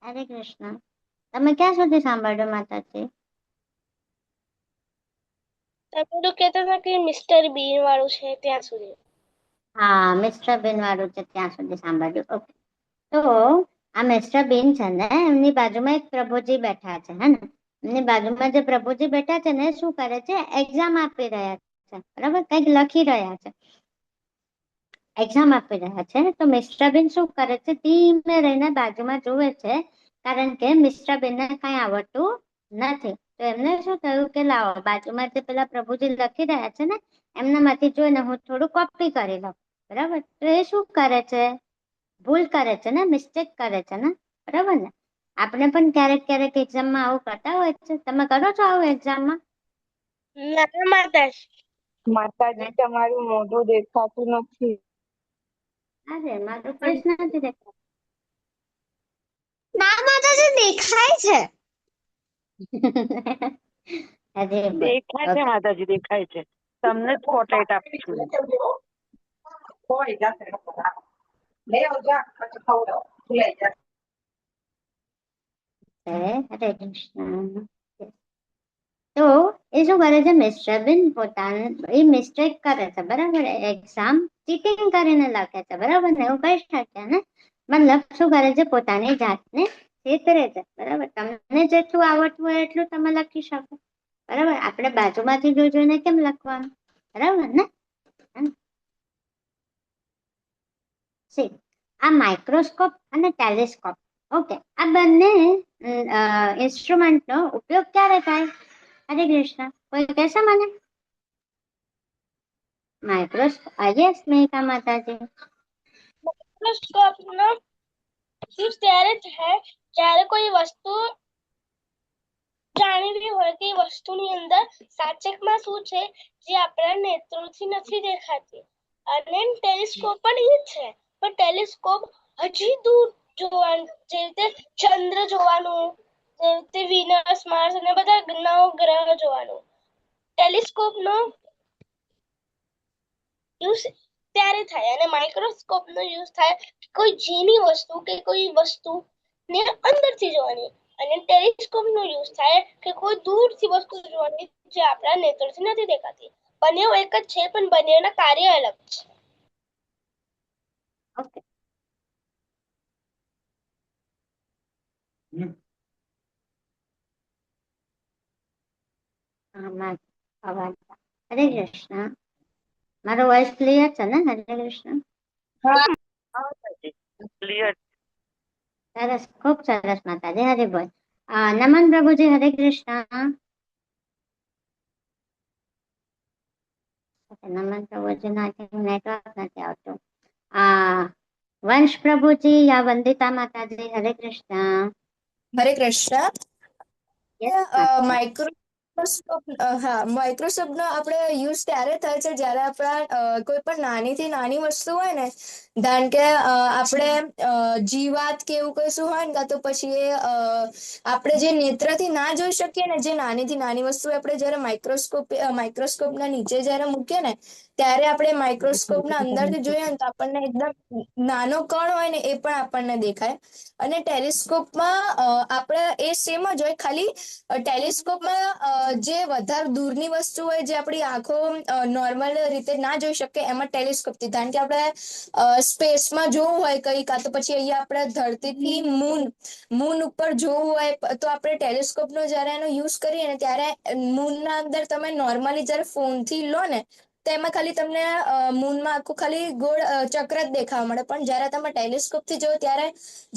હરે કૃષ્ણ. તમે ક્યાં સુધી સાંભળ્યું માતાજી? તમે તો કહેતા હતા કે મિસ્ટર બીન વાળું છે ત્યાં સુધી. હા, મિસ્ટર બીન વાળું છે ત્યાં સુધી સાંભળ્યું. ઓકે. તો આ મિસ્ટર બીન છે ને એમની બાજુમાં એક પ્રભુજી બેઠા છે. હે ને? એમની બાજુમાં જે પ્રભુજી બેઠા છે ને શું કરે છે? એક્ઝામ આપી રહ્યા છે. બરાબર? કંઈક લખી રહ્યા છે. એક્ઝામ આપી રહ્યા છે. તો મિસ્ટર બીન શું કરે છે? ધીમે રહીને બાજુમાં જોવે છે, કારણ કે મિસ્ટર બીનને કઈ આવડતું નથી. તો એમને શું થયું કે લાવો બાજુમાં જે પેલા પ્રભુજી લખી રહ્યા છે ને એમનામાંથી જોઈને હું થોડું કોપી કરી લઉં. બરાબર? તો એ શું કરે છે? ભૂલ કરે છે ને, મિસ્ટેક કરે છે ને. બરાબર ને? આપણે પણ ક્યારેક ક્યારેક એક્ઝામમાં આવું કરતા હોય છે. તમે કરો છો આવું એક્ઝામમાં? ના માતાજી. માતાજી તમારું મોઢું દેખાતું નથી. અરે મારો ફેસ નથી દેખાતો. ના માતાજી દેખાય છે. અરે દેખાય છે માતાજી, દેખાય છે. તમને જ સ્પોટલાઇટ આપું છું. હરે કૃષ્ણ. તો એ શું કરે છે, મિસ્ટર બિન એ મિસ્ટેક કરે છે, બરાબર, એક્ઝામ ચીટિંગ કરીને લખે છે, બરાબર ને, એવું કહી શકીએ ને. મતલબ શું કરે છે, પોતાની જાતને છેતરે છે, બરાબર. તમને જેટલું આવડતું હોય એટલું તમે લખી શકો, બરાબર. આપણે બાજુમાંથી જોઈને કેમ લખવાનું, બરાબર ને. આ માઇક્રોસ્કોપ અને ટેલિસ્કોપ, ઓકે, આ બંને ઇન્સ્ટ્રુમેન્ટનો ઉપયોગ ક્યારે થાય? હરે કૃષ્ણ. કોઈ કહેશે મને? માઇક્રોસ્કોપ, યસ મેઘા માતાજી. માઇક્રોસ્કોપનો યુઝ ત્યારે થાય જ્યારે કોઈ વસ્તુ જાણવી હોય કે એ વસ્તુની અંદર સાચકમાં શું છે જે આપણા નેત્રોથી નથી દેખાતી. અને ટેલિસ્કોપ પણ એ છે, પણ ટેલિસ્કોપ હજી દૂર જોવાનું, જે રીતે ચંદ્ર જોવાનું, જે રીતે વિનસ, માર્સ અને બધા નવગ્રહ જોવાનું. ટેલિસ્કોપનો યુઝ ત્યારે થાય અને માઇક્રોસ્કોપનો યુઝ થાય કોઈ ઝીણી વસ્તુ કે કોઈ વસ્તુ ને અંદરથી જોવાની. અને ટેલિસ્કોપનો યુઝ થાય કે કોઈ દૂરથી વસ્તુ જોવાની જે આપણા નેત્રથી નથી દેખાતી. બંને એક જ છે, પણ બંનેના કાર્ય અલગ છે. ઓકે. અવાજ. હરે કૃષ્ણ. મારો વોઇસ ક્લિયર છે ને? હરે કૃષ્ણ. ક્લિયર. સરસ, ખૂબ સરસ માતાજી. હરે બોલ. નમન પ્રભુજી. હરે કૃષ્ણ. નમન પ્રભુજી નો નેટવર્ક નથી આવતું. વંશ પ્રભુજી યા વંદિતા માતાજી. હરે કૃષ્ણ. હરે કૃષ્ણ. Yes, માતાજી. માઇક્રોસ્કોપ નો આપણે યુઝ ત્યારે થાય છે જ્યારે આપણા કોઈ પણ નાનીથી નાની વસ્તુ હોય ને, ધારણ કે આપણે જીવાત કે એવું કશું હોય ને, કાં તો પછી એ આપણે જે નેત્રથી ના જોઈ શકીએ ને, જે નાનીથી નાની વસ્તુ આપણે જ્યારે માઇક્રોસ્કોપના નીચે જ્યારે મૂકીએ ને, ત્યારે આપણે માઇક્રોસ્કોપના અંદરથી જોઈએ ને તો આપણને એકદમ નાનો કણ હોય ને એ પણ આપણને દેખાય. અને ટેલિસ્કોપમાં આપણે એ સેમ જ હોય, ખાલી ટેલિસ્કોપમાં જે વધારે દૂરની વસ્તુ હોય, જે આપણી આંખો નોર્મલ રીતે ના જોઈ શકે, એમાં ટેલિસ્કોપથી, કારણ કે આપણે સ્પેસમાં જોવું હોય કંઈ, કાં તો પછી અહીંયા આપણે ધરતીથી મૂન ઉપર જોવું હોય તો આપણે ટેલિસ્કોપનો જ્યારે એનો યુઝ કરીએ ને, ત્યારે મૂનના અંદર તમે નોર્મલી જ્યારે ફોનથી લો ને, તો એમાં ખાલી તમને મૂનમાં આખું ખાલી ગોળ ચક્ર જ દેખાવા મળે. પણ જ્યારે તમે ટેલિસ્કોપથી જો ત્યારે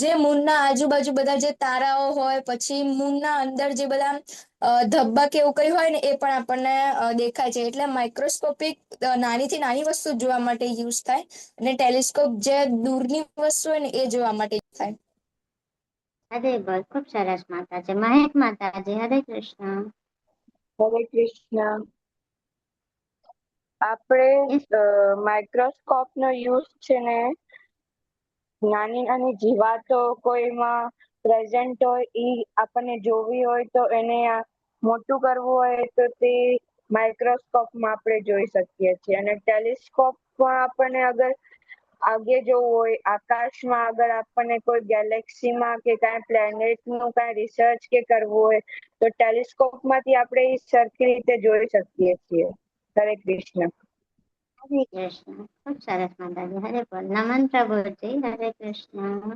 જે મૂનના આજુબાજુ બધા જે તારાઓ હોય, પછી મૂનના અંદર જે બધા ધબ્બા કે એવું કંઈ હોય ને, એ પણ આપણને દેખાય છે. એટલે માઇક્રોસ્કોપિક નાનીથી નાની વસ્તુ જોવા માટે યુઝ થાય, અને ટેલિસ્કોપ જે દૂરની વસ્તુ હોય ને એ જોવા માટે થાય. હરે બોલ. ખૂબ સરસ માતાજી. મહેક માતાજી. હરે કૃષ્ણ. હરે કૃષ્ણ. આપણે માઇક્રોસ્કોપ નો યુઝ છે ને, નાની નાની જીવાતો કોઈમાં પ્રેઝન્ટ હોય, ઈ આપણને જોવી હોય તો એને મોટું કરવું હોય તો તે માઇક્રોસ્કોપમાં આપણે જોઈ શકીએ છીએ. અને ટેલિસ્કોપમાં આપણને અગર આગે જોવું હોય, આકાશમાં અગર આપણને કોઈ ગેલેક્સીમાં કે કાંઈ પ્લેનેટનું કાંઈ રિસર્ચ કે કરવું હોય તો ટેલિસ્કોપમાંથી આપણે એ સરખી રીતે જોઈ શકીએ છીએ. હરે કૃષ્ણ. હરે કૃષ્ણ. ખૂબ સરસ માતાજી. હરે બોલ. નમન પ્રભુજી. હરે કૃષ્ણ.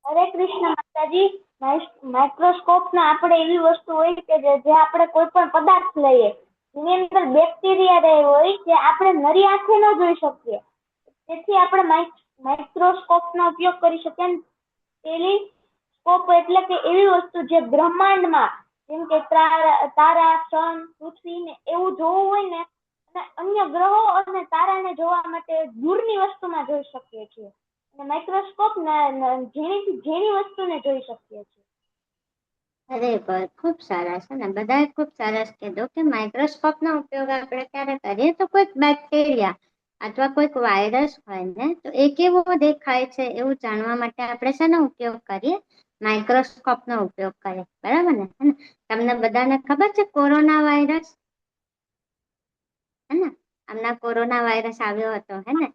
હરે કૃષ્ણ માતાજી. માઇક્રોસ્કોપના આપણે એવી વસ્તુ હોય કે જે આપણે કોઈ પણ પદાર્થ લઈએ, એની અંદર બેક્ટેરિયા રહેલો હોય જે આપણે નરી આંખે ન જોઈ શકીએ, તેથી આપણે માઇક્રોસ્કોપનો ઉપયોગ કરી શકીએ. ટેલિસ્કોપ એટલે કે એવી વસ્તુ જે બ્રહ્માંડમાં, જેમ કે તારા, સન, પૃથ્વી ને એવું જોવું હોય ને, અને અન્ય ગ્રહો અને તારાને જોવા માટે દૂરની વસ્તુમાં જોઈ શકીએ છીએ. અને માઇક્રોસ્કોપ ઝીણીથી ઝીણી વસ્તુને જોઈ શકીએ છીએ. અરે ખૂબ સારા છે ને, બધાએ ખૂબ સરસ કીધું કે માઇક્રોસ્કોપનો ઉપયોગ આપણે ક્યારે કરીએ તો કોઈક બેક્ટેરિયા અથવા કોઈક વાયરસ હોય ને તો એ કેવો દેખાય છે એવું જાણવા માટે આપણે શેનો ઉપયોગ કરીએ? માઇક્રોસ્કોપનો ઉપયોગ કરીએ, બરાબર ને? હે ને? તમને બધાને ખબર છે કોરોના વાયરસ, હે ને? હમણાં કોરોના વાયરસ આવ્યો હતો, હે ને?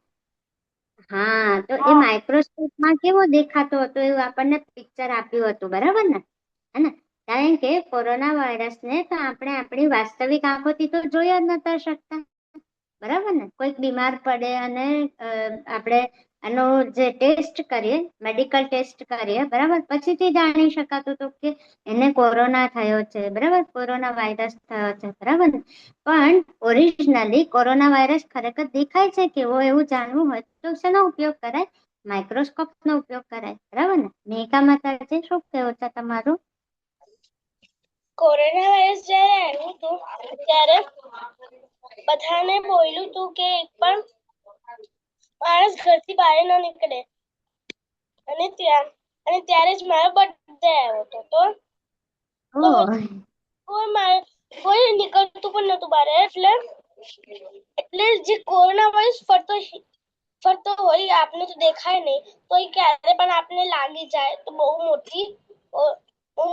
હા, તો એ માઇક્રોસ્કોપમાં કેવો દેખાતો હતો એવું આપણને પિક્ચર આપ્યું હતું, બરાબર ને? હે ને? કારણ કે કોરોના વાયરસને તો આપણે આપણી વાસ્તવિક આંખોથી તો જોઈ જ નતા શકતા, બરાબર ને? કોઈક બીમાર પડે અને આપણે એનો જે ટેસ્ટ કરીએ, મેડિકલ ટેસ્ટ કરીએ, બરાબર, પછીથી જાણી શકાતું હતું કે એને કોરોના થયો છે, બરાબર, કોરોના વાયરસ થયો છે, બરાબર ને? પણ ઓરિજિનલી કોરોના વાયરસ ખરેખર દેખાય છે કેવો એવું જાણવું હોય તો શેનો ઉપયોગ કરાય? માઇક્રોસ્કોપનો ઉપયોગ કરાય, બરાબર ને? મેઘા માતાજી, શું કહેવું છે તમારું? કોરોના વાયરસ જ્યારે આવ્યું હતું ત્યારે બધાને બોલ્યું હતું કે એક પણ માણસ ઘરથી બહાર ન નીકળે, અને ત્યારે જ મારો બર્થડે આવ્યો હતો. તો ઓહ, કોઈ નીકળતું પણ નતું બહાર, એટલે જે કોરોના વાયરસ ફરતો હોય આપને તો દેખાય નહીં, તો એ ક્યારે પણ આપને લાગી જાય તો બહુ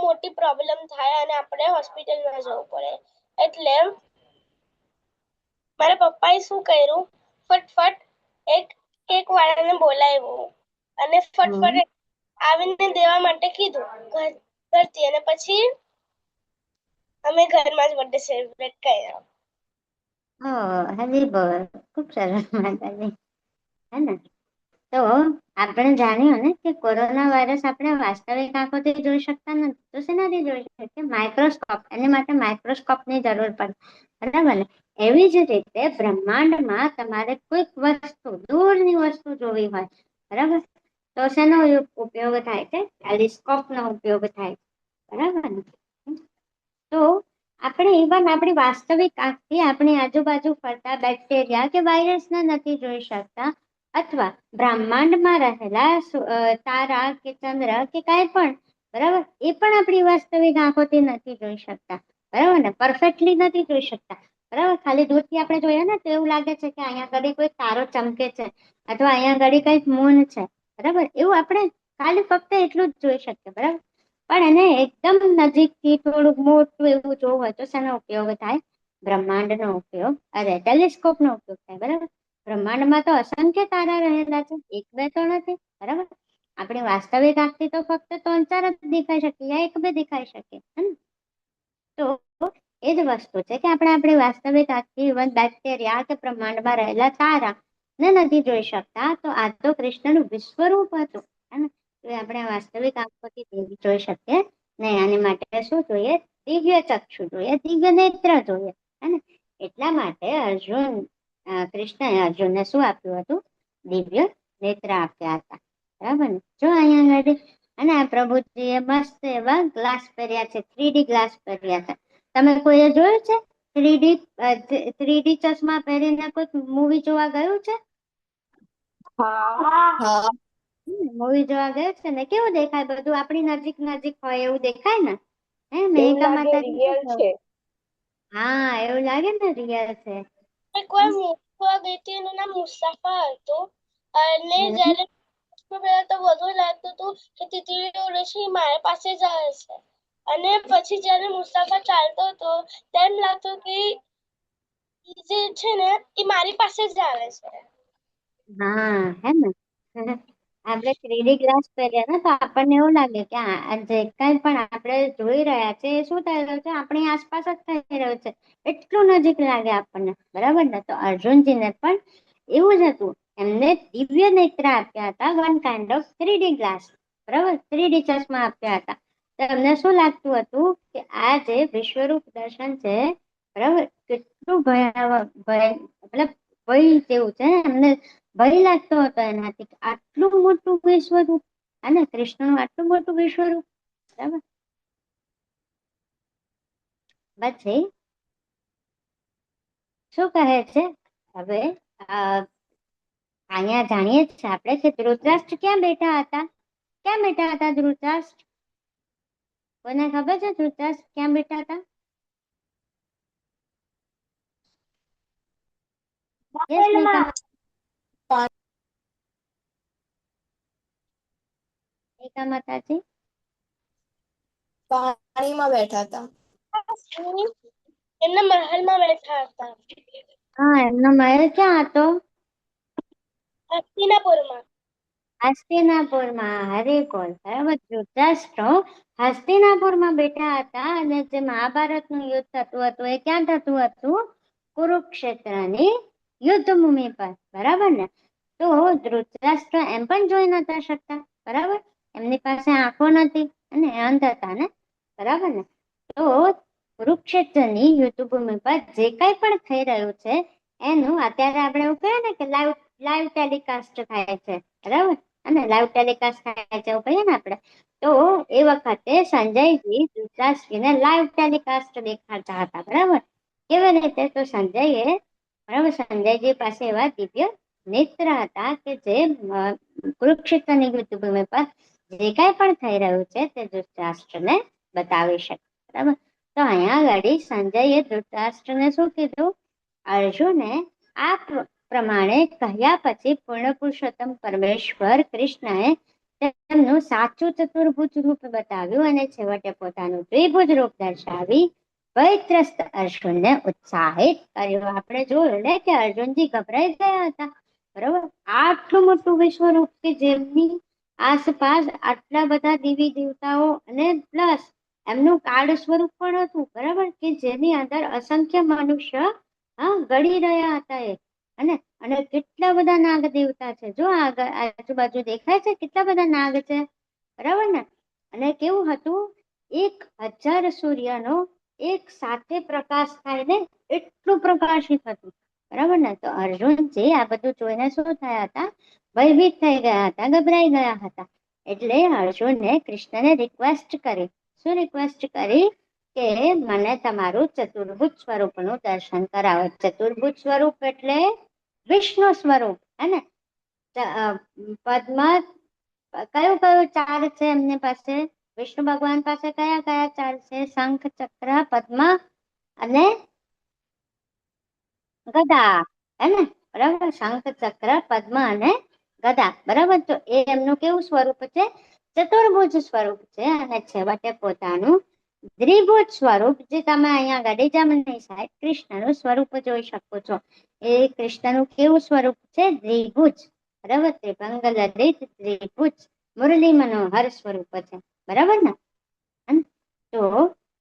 મોટી પ્રોબ્લેમ થાય અને આપણે હોસ્પિટલમાં જવું પડે. એટલે મારા પપ્પાએ શું કર્યું, ફટફટ એક કેક વાળાને બોલાવ્યો અને ફટફટ આવીને દેવા માટે કીધું ઘરથી, અને પછી અમે ઘરમાં જ બર્થડે સેલિબ્રેટ કર્યો. હરી બોલ, ખૂબ સરસ માતાજી, હે ને? તો આપણે જાણ્યું ને કે કોરોના વાયરસ આપણે વાસ્તવિક આંખોથી જોઈ શકતા નથી, તો શેનાથી જોઈ શકીએ? માઇક્રોસ્કોપ, એની માટે માઇક્રોસ્કોપની જરૂર પડે, બરાબર ને? એવી જ રીતે બ્રહ્માંડમાં તમારે કોઈક વસ્તુ, દૂરની વસ્તુ જોવી હોય, બરાબર, તો શેનો ઉપયોગ થાય છે? ટેલિસ્કોપનો ઉપયોગ થાય છે, બરાબર ને? તો આપણે ઇવન આપણી વાસ્તવિક આંખથી આપણી આજુબાજુ ફરતા બેક્ટેરિયા કે વાયરસને નથી જોઈ શકતા, અથવા બ્રહ્માંડમાં રહેલા તારા કે ચંદ્ર કે કાંઈ પણ, બરાબર, એ પણ આપણી વાસ્તવિક આંખોથી નથી જોઈ શકતા, બરાબર ને? પરફેક્ટલી નથી જોઈ શકતા, બરાબર. ખાલી દૂરથી આપણે જોઈએ ને તો એવું લાગે છે કે અહીંયા ઘડી કોઈ તારો ચમકે છે અથવા અહીંયા ઘડી કંઈક મૂન છે, બરાબર, એવું આપણે ખાલી ફક્ત એટલું જ જોઈ શકીએ, બરાબર. પણ એને એકદમ નજીકથી થોડુંક મોટું એવું જોવું હોય તો શેનો ઉપયોગ થાય? બ્રહ્માંડનો ઉપયોગ, અરે ટેલિસ્કોપનો ઉપયોગ થાય, બરાબર. બ્રહ્માંડમાં તો અસંખ્ય તારા રહેલા છે, એક બે તો નથી, બરાબર. આપણી વાસ્તવિક આંખથી તો ફક્ત 3-4 જ દેખાઈ શકે, યા એક બે દેખાઈ શકે, હે ને? તો એ જ વસ્તુ છે કે આપણે આપણી વાસ્તવિક આંખથી ઇવન બેક્ટેરિયા કે બ્રહ્માંડમાં રહેલા તારા ને નથી જોઈ શકતા, તો આ તો કૃષ્ણનું વિશ્વરૂપ હતું, હે ને? તો એ આપણે વાસ્તવિક આંખોથી જોઈ શકીએ નહીં. આની માટે શું જોઈએ? દિવ્ય ચક્ષુ જોઈએ, દિવ્ય નેત્ર જોઈએ, હે ને? એટલા માટે કૃષ્ણએ અર્જુનને શું આપ્યું હતું? દિવ્ય નેત્ર આપ્યા હતા, બરાબર ને? જો અહીંયા આગળ અને આ પ્રભુજીએ મસ્ત એવા ગ્લાસ પહેર્યા છે, 3D ગ્લાસ પહેર્યા છે. તમે કોઈએ જોયું છે 3D ચશ્મા પહેરીને કોઈ મૂવી જોવા ગયું છે? હા, હા. મૂવી જોવા ગયું છે ને? કેવું દેખાય? બધું આપણી નજીક નજીક હોય એવું દેખાય ને? હે એવું મેઘા લાગે માતાજી શું રિયલ કહો? છે. હા, એવું લાગે ને રિયલ છે. એકવાર મૂકવા ગઈ હતી, એનું નામ મુસ્તાફા હતું, અને જ્યારે પહેલા તો બધું લાગતું હતું કે તીતરી ઉડે છે, મારા પાસે જ આવે છે, અને પછી જ્યારે મુસ્તાફા ચાલતો હતો તેમ લાગતું કે જે છે ને એ મારી પાસે જ આવે છે. હા, હે ને? આપણે 3D ગ્લાસ પહેર્યા ને તો આપણને એવું લાગે કે આ જે કઈ પણ આપણે જોઈ રહ્યા છે એ શું થઈ રહ્યું છે? આપણી આસપાસ જ થઈ રહ્યું છે, એટલું નજીક લાગે આપણને, બરાબર ને? તો અર્જુનજીને પણ એવું જ હતું. એમને દિવ્ય નેત્ર આપ્યા હતા, one kind of 3D glass, બરાબર, 3D ચશ્મા આપ્યા હતા. તો એમને શું લાગતું હતું કે આ જે વિશ્વરૂપ દર્શન છે, બરાબર, કેટલું ભયાવહ, મતલબ ભય જેવું છે. એમને ભય લાગતો હતો એનાથી, આટલું મોટું વિશ્વરૂપ, અને કૃષ્ણનું આટલું મોટું વિશ્વરૂપ, બરાબર. પછી શું કહે છે હવે? અહીંયા જાણીએ જ છે આપણે કે ધૃતરાષ્ટ્ર ક્યાં બેઠા હતા? ક્યાં બેઠા હતા ધૃતરાષ્ટ્ર? કોને ખબર છે ધૃતરાષ્ટ્ર ક્યાં બેઠા હતા? યસ બાબેલમાં. મેકા માતાજી? પાણીમાં બેઠા હતા. એમના મહેલમાં બેઠા હતા. હા, એમનો મહેલ ક્યાં હતો? હસ્તિનાપુરમાં. હસ્તિનાપુરમાં. હરે બોલ. બરાબર. ધૃતરાષ્ટ્ર હસ્તિનાપુરમાં બેઠા હતા અને જે મહાભારતનું યુદ્ધ થતું હતું એ ક્યાં થતું હતું? કુરુક્ષેત્રની યુદ્ધ ભૂમિ પર. બરાબર ને? તો ધૃતરાષ્ટ્ર એમ પણ જોઈ નતા શકતા. બરાબર? એમની પાસે આંખો નથી અને અંધ હતા ને. બરાબર ને? તો કુરુક્ષેત્રની યુદ્ધ ભૂમિ પર જે કઈ પણ થઈ રહ્યું છે એનું અત્યારે આપણે એવું કહીએ ને કે લાઈવ ટેલિકાસ્ટ થાય છે. બરાબર? અને લાઈવ ટેલિકાસ્ટ થાય છે એવું કહીએ ને આપણે. તો એ વખતે સંજયજી ધૃતરાષ્ટ્રને લાઈવ ટેલિકાસ્ટ દેખાડતા હતા. બરાબર? કેવી રીતે? તો સંજયે બરાબર સંજયજી પાસે એવા દિવ્ય નેત્ર હતા કે જે કુરુક્ષેત્રની યુદ્ધ ભૂમિ પર જે કઈ પણ થઈ રહ્યું છે તે ધૃતરાષ્ટ્રને બતાવી શકે. બરાબર? તો અહીંયા આગળ સંજયે ધૃતરાષ્ટ્રને શું કીધું? અર્જુને આ પ્રમાણે કહ્યા પછી પૂર્ણ પુરુષોત્તમ પરમેશ્વર કૃષ્ણએ તેમનું સાચું ચતુર્ભુજ રૂપ બતાવ્યું અને છેવટે પોતાનું દ્વિભુજ રૂપ દર્શાવી ભયત્રસ્ત અર્જુનને ઉત્સાહિત કર્યો. આપણે જોયું ને કે અર્જુનજી ગભરાઈ ગયા હતા. બરાબર? આટલું મોટું વિશ્વરૂપ કે જેમની આસપાસ આટલા બધા દેવી દેવતાઓ અને પ્લસ એમનું કાળ સ્વરૂપ પણ હતું. બરાબર? કે જેની અંદર અસંખ્ય મનુષ્ય ગળી રહ્યા હતા એ. અને કેટલા બધા નાગ દેવતા છે. જો આગળ આજુબાજુ દેખાય છે કેટલા બધા નાગ છે. બરાબર ને? અને કેવું હતું? 1000 સૂર્યનો એક સાથે પ્રકાશ થાય ને એટલું પ્રકાશિત હતું. બરાબર ને? તો અર્જુનજી આ બધું જોઈને શું થયા હતા? ભયભીત થઈ ગયા હતા, ગભરાઈ ગયા હતા. એટલે અર્જુને કૃષ્ણને રિક્વેસ્ટ કરી. શું રિક્વેસ્ટ કરી? કે મને તમારું ચતુર્ભુજ સ્વરૂપનું દર્શન કરાવો. ચતુર્ભુજ સ્વરૂપ એટલે વિષ્ણુ સ્વરૂપ. હે ને? પદ્મ કયું કયું ચાર છે એમની પાસે? વિષ્ણુ ભગવાન પાસે કયા કયા ચાર છે? શંખ, ચક્ર, પદ્મ અને ગદા. હે ને? બરાબર? શંખ, ચક્ર, પદ્મ અને ગદા. બરાબર? તો એ એમનું કેવું સ્વરૂપ છે? ચતુર્ભુજ સ્વરૂપ છે. અને છેવટે પોતાનું દ્વિભુજ સ્વરૂપ જે તમે અહીંયા ગડી જમણી સાઈડ કૃષ્ણનું સ્વરૂપ જોઈ શકો છો. એ કૃષ્ણનું કેવું સ્વરૂપ છે? દ્વિભુજ. બરાબર? ત્રિભંગ લલિત દ્વિભુજ મુરલી મનોહર સ્વરૂપ છે. બરાબર ને? તો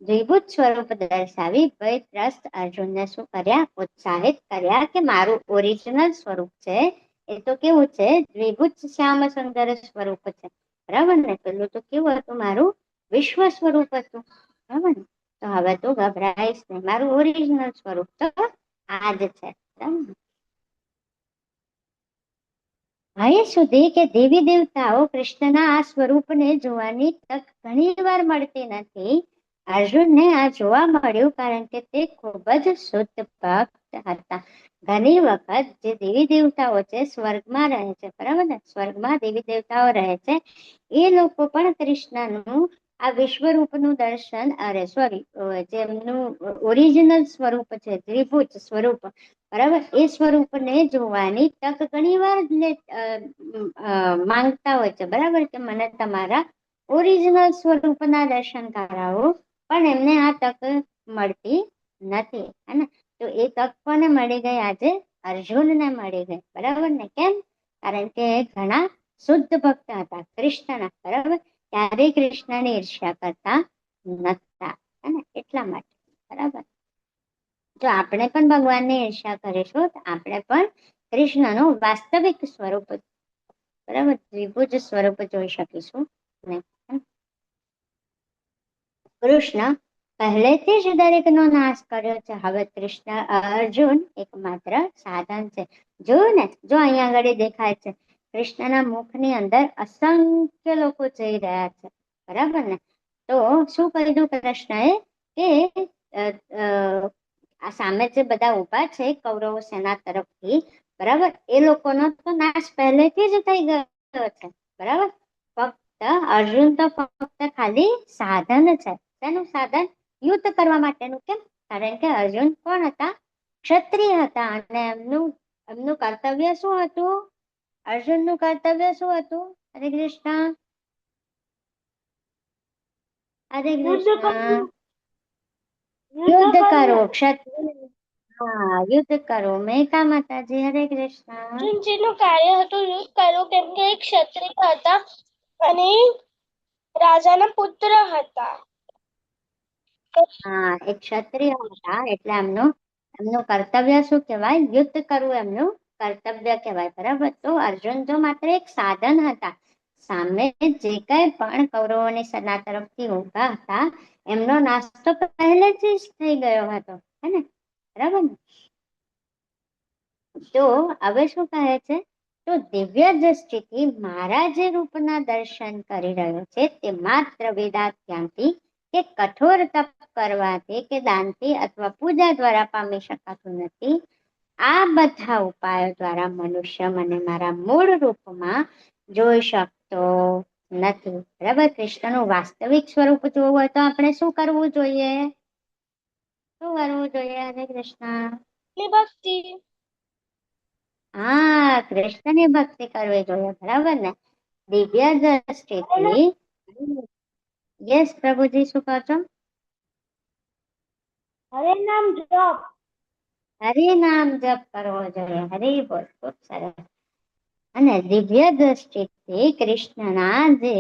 દ્વિભુજ સ્વરૂપ દર્શાવી ભયત્રસ્ત અર્જુનને શું કર્યા? ઉત્સાહિત કર્યા કે મારું ઓરિજિનલ સ્વરૂપ છે એ તો કેવું છે? દ્વિભુજ શ્યામ સુંદર સ્વરૂપ છે. બરાબર ને? પેલું તો કેવું હતું? મારું વિશ્વ સ્વરૂપ હતું. બરાબર ને? તો હવે તું ગભરાઈશ નહીં. મારું ઓરિજિનલ સ્વરૂપ તો આ જ છે. બરાબર? અહીં સુધી કે દેવી દેવતાઓ કૃષ્ણના આ સ્વરૂપને જોવાની તક ઘણી વાર મળતી નથી. અર્જુનને આ જોવા મળ્યું કારણ કે તે ખૂબ જ શુદ્ધ ભક્ત હતા. ઘણી વખત જે દેવી દેવતાઓ છે સ્વર્ગમાં રહે છે. બરાબર ને? સ્વર્ગમાં દેવી દેવતાઓ રહે છે. એ લોકો પણ કૃષ્ણનું આ વિશ્વરૂપનું દર્શન સોરી જેમનું ઓરિજિનલ સ્વરૂપ છે દ્વિભુજ સ્વરૂપ. બરાબર? એ સ્વરૂપને જોવાની તક ઘણી વાર માંગતા હોય છે. બરાબર? કે મને તમારા ઓરિજિનલ સ્વરૂપના દર્શન કરાવો. પણ એમને આ તક મળતી નથી. હે ને? તો એ તક કોને મળી ગઈ? આજે અર્જુનને મળી ગઈ. બરાબર ને? કેમ? કારણ કે ઘણા શુદ્ધ ભક્ત હતા કૃષ્ણના. બરાબર? ક્યારેય કૃષ્ણની ઈર્ષ્યા કરતા નતા. હે ને? એટલા માટે. બરાબર? જો આપણે પણ ભગવાનની ઈર્ષ્યા કરીશું તો આપણે પણ કૃષ્ણનું વાસ્તવિક સ્વરૂપ બરાબર દ્વિભુજ સ્વરૂપ જોઈ શકીશું નહીં. કૃષ્ણ પહેલેથી જ દરેકનો નાશ કર્યો છે. હવે કૃષ્ણ અર્જુન એકમાત્ર સાધન છે. જોયું ને? જો અહીંયા આગળ દેખાય છે કૃષ્ણના મુખની અંદર અસંખ્ય લોકો જઈ રહ્યા છે. બરાબર ને? તો શું કીધું કૃષ્ણએ કે આ સામે જે બધા ઉભા છે કૌરવો સેના તરફથી. બરાબર? એ લોકોનો તો નાશ પહેલેથી જ થઈ ગયો છે. બરાબર? ફક્ત અર્જુન તો ફક્ત ખાલી સાધન છે. શેનું સાધન? યુદ્ધ કરવા માટેનું. કેમ? કારણ કે અર્જુન કોણ હતા? ક્ષત્રિય હતા. અને એમનું કર્તવ્ય શું હતું? અર્જુનનું કર્તવ્ય શું હતું? હરે કૃષ્ણ, હરે કૃષ્ણ. યુદ્ધ કરો. ક્ષત્રિય, હા, યુદ્ધ કરો. મેઘા માતાજી, હરે કૃષ્ણ. અર્જુનજીનું કાર્ય હતું યુદ્ધ કરવું, કેમ કે એ ક્ષત્રિય હતા અને રાજાના પુત્ર હતા. હા, એક ક્ષત્રિય હતા એટલે એમનું કર્તવ્ય શું કહેવાય? યુદ્ધ કરવું એમનું કર્તવ્ય કહેવાય. બરાબર. તો અર્જુન તો માત્ર એક સાધન હતા. સામે જે કઈ પણ કૌરવોની સેના તરફથી ઉભા હતા એમનો નાશ તો પહેલેથી જ થઈ ગયો હતો. હે ને? બરાબર ને? તો હવે શું કહે છે? તો દિવ્ય દ્રષ્ટિથી મારા જે રૂપના દર્શન કરી રહ્યો છે તે માત્ર વેદાધ્યાનથી કે કઠોર તપ કરવાથી કે દાનથી અથવા પૂજા દ્વારા પામી શકાતું નથી. આ બધા ઉપાયો દ્વારા મનુષ્ય મને મારા મૂળ રૂપમાં જોઈ શકતો નથી. બરાબર. કૃષ્ણનું વાસ્તવિક સ્વરૂપ જોવું હોય તો આપણે શું કરવું જોઈએ? શું કરવું જોઈએ? હરે કૃષ્ણ. ભક્તિ. હા, કૃષ્ણની ભક્તિ કરવી જોઈએ. બરાબર ને? દિવ્ય દ્રષ્ટિથી. યસ પ્રભુજી, શું કહો છો? હરે નામ જપ. હરે નામ જપ કરવો જોઈએ. હરે બોલ. ખૂબ સરસ. અને દિવ્ય દ્રષ્ટિથી કૃષ્ણના જે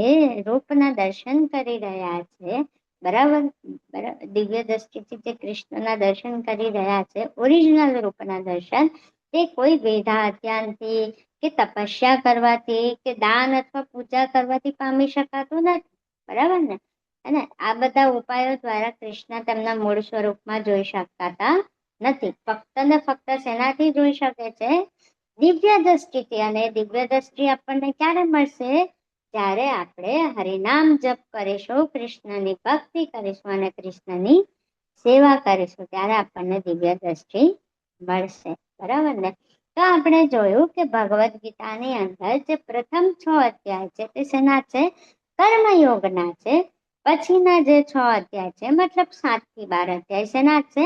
રૂપના દર્શન કરી રહ્યા છે, બરાબર, દિવ્ય દ્રષ્ટિથી જે કૃષ્ણના દર્શન કરી રહ્યા છે, ઓરિજિનલ રૂપના દર્શન, તે કોઈ વેદાધ્યાનથી કે તપસ્યા કરવાથી કે દાન અથવા પૂજા કરવાથી પામી શકાતું નથી. બરાબર ને? અને આ બધા ઉપાયો દ્વારા કૃષ્ણ તેમના મૂળ સ્વરૂપમાં જોઈ શકાતા નથી. ફક્ત ને ફક્ત શેનાથી જોઈ શકે છે? દિવ્ય દ્રષ્ટિથી. અને દિવ્ય દ્રષ્ટિ આપણને ક્યારે મળશે? જ્યારે આપણે હરિનામ જપ કરીશું, કૃષ્ણની ભક્તિ કરીશું અને કૃષ્ણની સેવા કરીશું, ત્યારે આપણને દિવ્ય દ્રષ્ટિ મળશે. બરાબર ને? તો આપણે જોયું કે ભગવદ્ ગીતાની અંદર જે પ્રથમ 6 અધ્યાય છે તે શેના છે? કર્મયોગના છે. પછીના જે 6 અધ્યાય છે, મતલબ 7 થી 12 અધ્યાય શેના છે?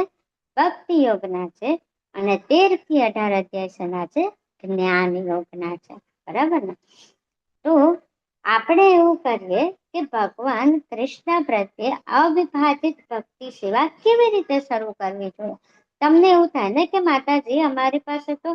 ભક્તિ યોગના છે. અને 13 થી 18 અધ્યાય શેના છે? જ્ઞાન યોગના છે. બરાબર ને? તો આપણે એવું કરીએ કે ભગવાન કૃષ્ણ પ્રત્યે અવિભાજિત ભક્તિ સેવા કેવી રીતે શરૂ કરવી જોઈએ? તમને એવું થાય ને કે માતાજી, અમારી પાસે તો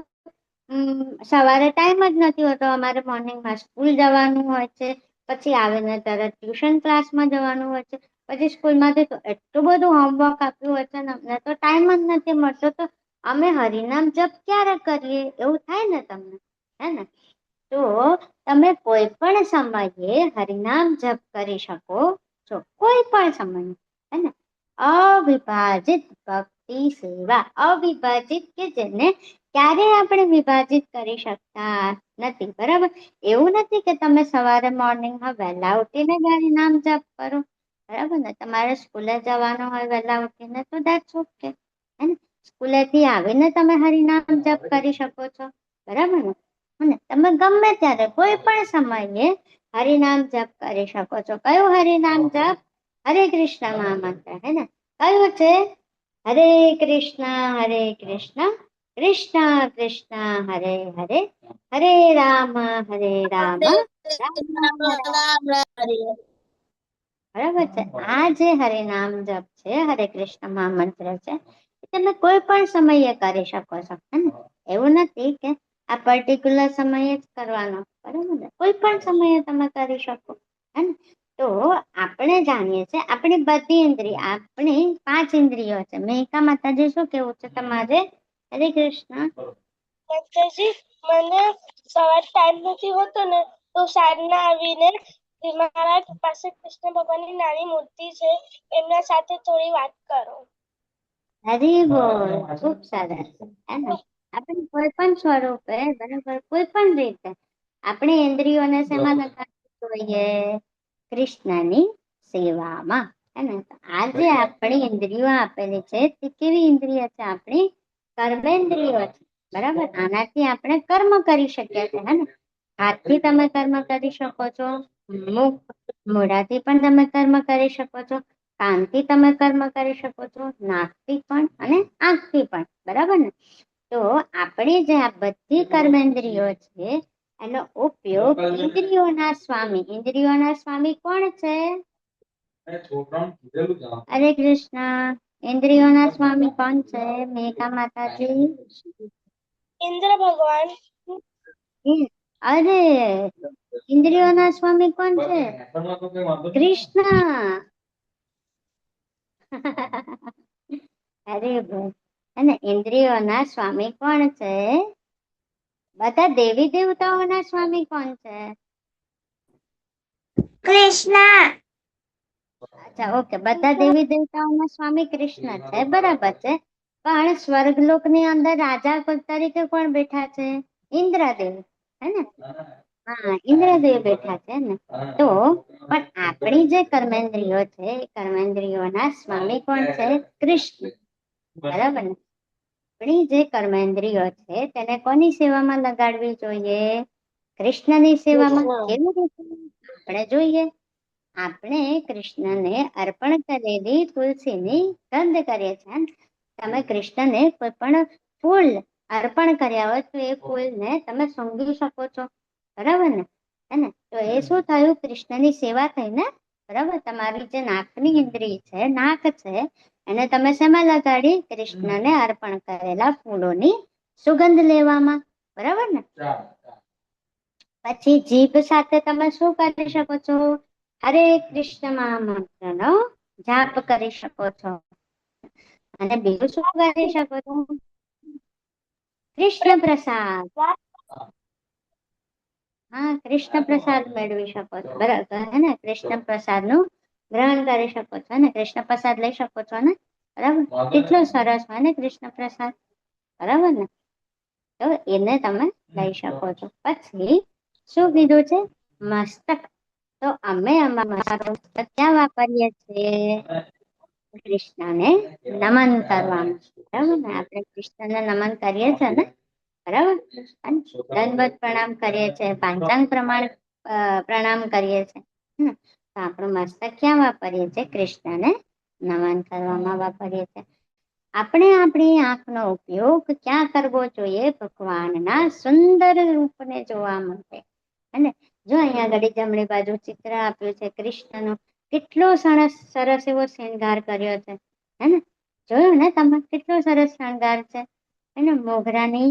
સવારે ટાઈમ જ નથી હોતો. અમારે મોર્નિંગમાં સ્કૂલ જવાનું હોય છે, પછી આવીને તરત ટ્યુશન ક્લાસમાં જવાનું હોય છે, પછી સ્કૂલમાંથી તો એટલું બધું હોમવર્ક આપ્યું હોય છે ને અમને તો ટાઈમ જ નથી મળતો. તો અમે હરિનામ જપ ક્યારે કરીએ? એવું થાય ને તમને? હે ને? તો તમે કોઈ પણ સમયે હરિનામ જપ કરી શકો છો. કોઈ પણ સમયે. હે ને? અવિભાજિત ભક્તિ સેવા. અવિભાજિત કે જેને ક્યારેય આપણે વિભાજિત કરી શકતા નથી. બરાબર? એવું નથી કે તમે સવારે મોર્નિંગમાં વહેલા ઉઠીને હરિનામ જપ કરો. બરાબર ને? તમારે સ્કૂલે જવાનું હોય વહેલા ઉઠીને તો દેટ્સ ઓકે. હે ને? સ્કૂલેથી આવીને તમે હરિનામ જપ કરી શકો છો. બરાબર ને? અને તમે ગમે ત્યારે કોઈ પણ સમયે હરિનામ જપ કરી શકો છો. કયું હરિનામ જપ? હરે કૃષ્ણ મહામંત્ર. હે ને? કયું છે? હરે કૃષ્ણ કૃષ્ણ કૃષ્ણ હરે હરે, હરે રામ રામ, રામ હરે. બરાબર છે? આ જે હરિનામ જપ છે, હરે કૃષ્ણ મહામંત્ર છે, તમે કોઈ પણ સમયે કરી શકો છો. હે ને? એવું નથી કે આ પર્ટિક્યુલર સમયે જ કરવાનો. બરાબર ને? કોઈ પણ સમયે તમે કરી શકો. હે ને? તો આપણે જાણીએ છીએ આપણી બધી ઇન્દ્રિય, આપણી 5 ઇન્દ્રિયો છે. મેઘા માતાજી, શું કેવું છે તમારે? હરે કૃષ્ણ. માતાજી, મને સવાર ટાઈમ નથી હોતો ને તો સાંજના આવીને મારા પાસે કૃષ્ણ ભગવાનની નાની મૂર્તિ છે, એમના સાથે થોડી વાત કરો. હરી બોલ. ખૂબ સરસ. હે ને? આપણે કોઈ પણ સ્વરૂપે, બરાબર, કોઈ પણ રીતે આપણી ઇન્દ્રિયોને શેમાં લગાડવી જોઈએ? કૃષ્ણની સેવામાં. હે ને? આ જે આપણી ઇન્દ્રિયો આપેલી છે તે કેવી ઇન્દ્રિય છે? આપણી કર્મેન્દ્રિયો છે. બરાબર? આનાથી આપણે કર્મ કરી શકીએ છીએ. હે ને? હાથથી તમે કર્મ કરી શકો છો, મુખ મોઢાથી પણ તમે કર્મ કરી શકો છો, કાનથી તમે કર્મ કરી શકો છો, નાકથી પણ અને આંખથી પણ, બરાબર ને? તો આપણી જે આ બધી કર્મેન્દ્રિયો છે એનો ઉપયોગ ઇન્દ્રિયોના સ્વામી કોણ છે? હરે કૃષ્ણ. ઇન્દ્રિયોના સ્વામી કોણ છે મેઘા માતાજી? ઇન્દ્ર ભગવાન. અરે, ઇન્દ્રિયોના સ્વામી કોણ છે? કૃષ્ણ. અરે ભાઈ, અને ઇન્દ્રિયોના સ્વામી કોણ છે? બધા દેવી દેવતાઓના સ્વામી કોણ છે? કૃષ્ણ. અચ્છા, ઓકે, બધા દેવી દેવતાઓના સ્વામી કૃષ્ણ છે, બરાબર છે. પણ સ્વર્ગલોકની અંદર રાજા તરીકે કોણ બેઠા છે? ઇન્દ્રદેવ, હે ને? હા, ઇન્દ્રદેવ બેઠા છે ને. તો પણ આપણી જે કર્મેન્દ્રિયો છે એ કર્મેન્દ્રિયોના સ્વામી કોણ છે? કૃષ્ણ, બરાબર ને? આપણી જે કર્મેન્દ્રિયો છે તેને કોની સેવામાં લગાડવી જોઈએ? કૃષ્ણની સેવામાં. કેવી રીતે? આપણે જોઈએ. આપણે કૃષ્ણને અર્પણ કરેલી તુલસીની ગંધ કરીએ છીએ. તમે કૃષ્ણને કોઈ પણ ફૂલ અર્પણ કર્યા હોય તો એ ફૂલને તમે સૂંઘી શકો છો, બરાબર ને? હે ને? તો એ શું થયું? કૃષ્ણની સેવા થઈ ને, બરાબર? તમારી જે નાકની ઇન્દ્રિય છે, નાક છે, એને તમે શેમાં લગાડી? કૃષ્ણને અર્પણ કરેલા ફૂલોની સુગંધ લેવામાં, બરાબર ને? પછી જીભ સાથે તમે શું કરી શકો છો? હરે કૃષ્ણ મહામંત્રનો જાપ કરી શકો છો. અને બીજું શું કરી શકો છો? કૃષ્ણ પ્રસાદ. હા, કૃષ્ણ પ્રસાદ મેળવી શકો છો, બરાબર, હે ને? કૃષ્ણ પ્રસાદ નું ગ્રહણ કરી શકો છો ને, કૃષ્ણ પ્રસાદ લઈ શકો છો ને, બરાબર? કેટલો સરસ હોય ને કૃષ્ણ પ્રસાદ, બરાબર ને? તો એને તમે લઈ શકો છો. પછી શું કીધું છે? મસ્તક. તો અમે અમારું મસ્તક ક્યાં વાપરીએ છીએ? કૃષ્ણને નમન કરવામાં, બરાબર ને? આપણે કૃષ્ણને નમન કરીએ છીએ ને, બરાબર? દંડવત પ્રણામ કરીએ છીએ, પાંચાંગ પ્રણામ કરીએ છીએ. તો આપણું મસ્તક ક્યાં વાપરીએ છીએ? કૃષ્ણને નમન કરવામાં વાપરીએ છીએ. આપણે આપણી આંખનો ઉપયોગ ક્યાં કરવો જોઈએ? ભગવાનના સુંદર રૂપને જોવા માટે. અને જો અહીંયા આગળ જમણી બાજુ ચિત્ર આપ્યું છે કૃષ્ણનું, કેટલો સરસ એવો શૃંગાર કર્યો છે, હે ને? જોયું ને તમે? કેટલો સરસ શણગાર છે. એને મોગરાની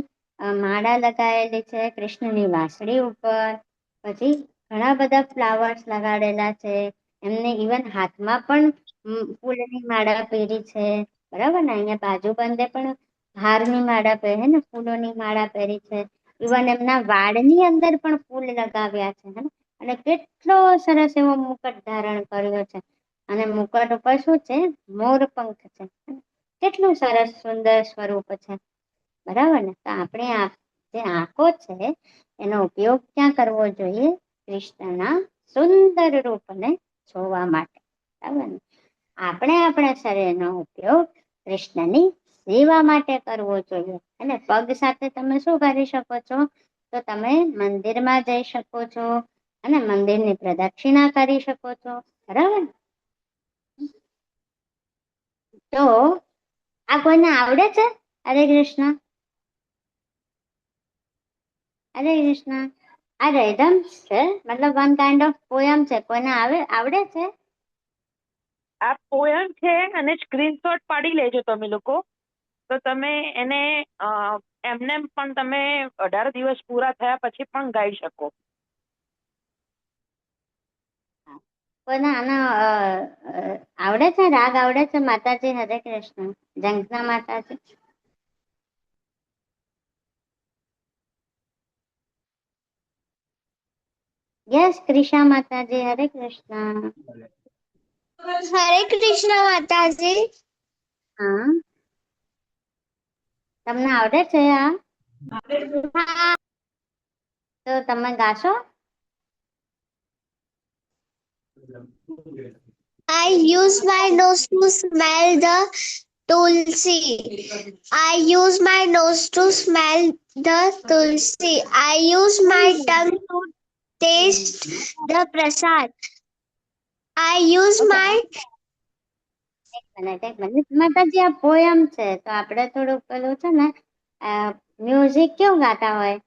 માળા લગાવેલી છે કૃષ્ણની વાંસળી ઉપર. પછી ઘણા બધા ફ્લાવર્સ લગાડેલા છે. એમને ઇવન હાથમાં પણ ફૂલની માળા પહેરી છે, બરાબર ને? અહીંયા બાજુબંધે પણ હારની માળા પહેરે ને, ફૂલોની માળા પહેરી છે. ઇવન એમના વાળની અંદર પણ ફૂલ લગાવ્યા છે, હે? અને કેટલો સરસ એવો મુકટ ધારણ કર્યો છે. અને મુકટ ઉપર શું છે? મોર પંખ છે. કેટલું સરસ સુંદર સ્વરૂપ છે, બરાબર ને? તો આપણે જે આંખો છે એનો ઉપયોગ ક્યાં કરવો જોઈએ? કૃષ્ણના સુંદર રૂપને જોવા માટે, બરાબર ને? આપણે આપણા શરીરનો ઉપયોગ કૃષ્ણની સેવા માટે કરવો જોઈએ. અને પગ સાથે તમે શું કરી શકો છો? તો તમે મંદિરમાં જઈ શકો છો અને મંદિરની પ્રદક્ષિણા કરી શકો છો, બરાબર? તો આ કોઈને આવડે છે? હરે કૃષ્ણ. હરે કૃષ્ણ. આ રેધમ છે, મતલબ વન કાઇન્ડ ઓફ પોયમ છે. કોઈને આવડે છે? આ પોયમ છે અને સ્ક્રીનશોટ પાડી લેજો તમે લોકો, તો તમે એને એમને પણ તમે 18 દિવસ પૂરા થયા પછી પણ ગાઈ શકો. કોઈને આના આવડે છે? રાગ આવડે છે? માતાજી હરે કૃષ્ણ. જંખના માતાજી. યસ, ક્રિશા માતાજી હરે કૃષ્ણ. હરે કૃષ્ણ માતાજી. હા, તમને આવડે છે આ? હા. તો તમે ગાશો? I use my nose to smell the tulsi. I use my nose to smell the tulsi. I use my tongue to taste the prasad. I use Okay. my એક મિનિટ માતાજી આ પોયમ છે તો આપણે થોડુંક પેલું છે ને મ્યુઝિક કેવું ગાતા હોય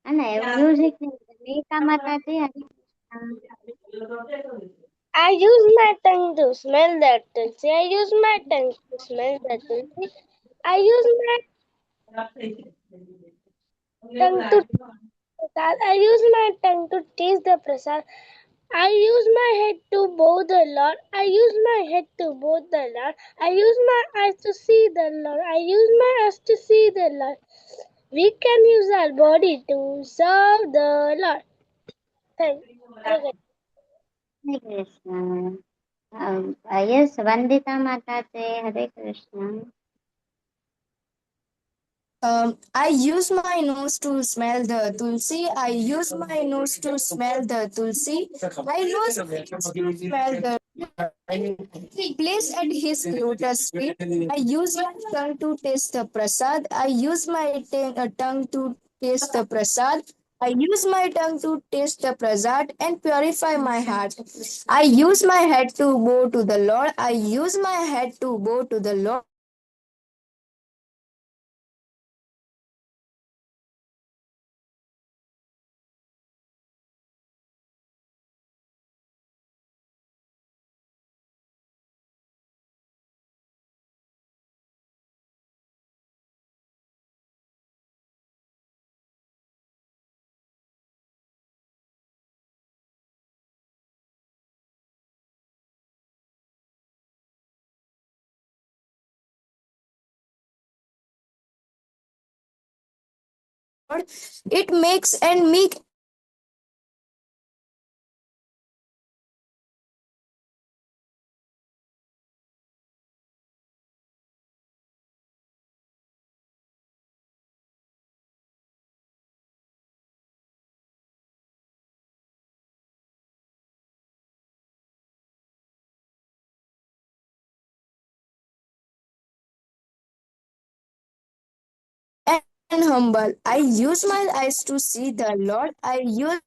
અને એવું મ્યુઝિક નીતા માતાજી અને I use my tongue to smell that tulsi. I use my tongue to smell that tulsi. I use my tongue to prasad. I use my tongue to taste the prasad. I use my head to bow the Lord. I use my head to bow the Lord. I use my eyes to see the Lord. I use my eyes to see the Lord. We can use our body to serve the Lord. Thank you. Hare Krishna yes Vandita માતાજી હરે Krishna I use my nose to smell the tulsi. I use my nose to smell the tulsi. I use my nose to smell the place at his lotus feet. I use my tongue to taste the prasad. I use my tongue to taste the prasad. I use my tongue to taste the prasad and purify my heart. I use my head to bow to the Lord. I use my head to bow to the Lord. It makes and me and humble. I use my eyes to see the Lord. I use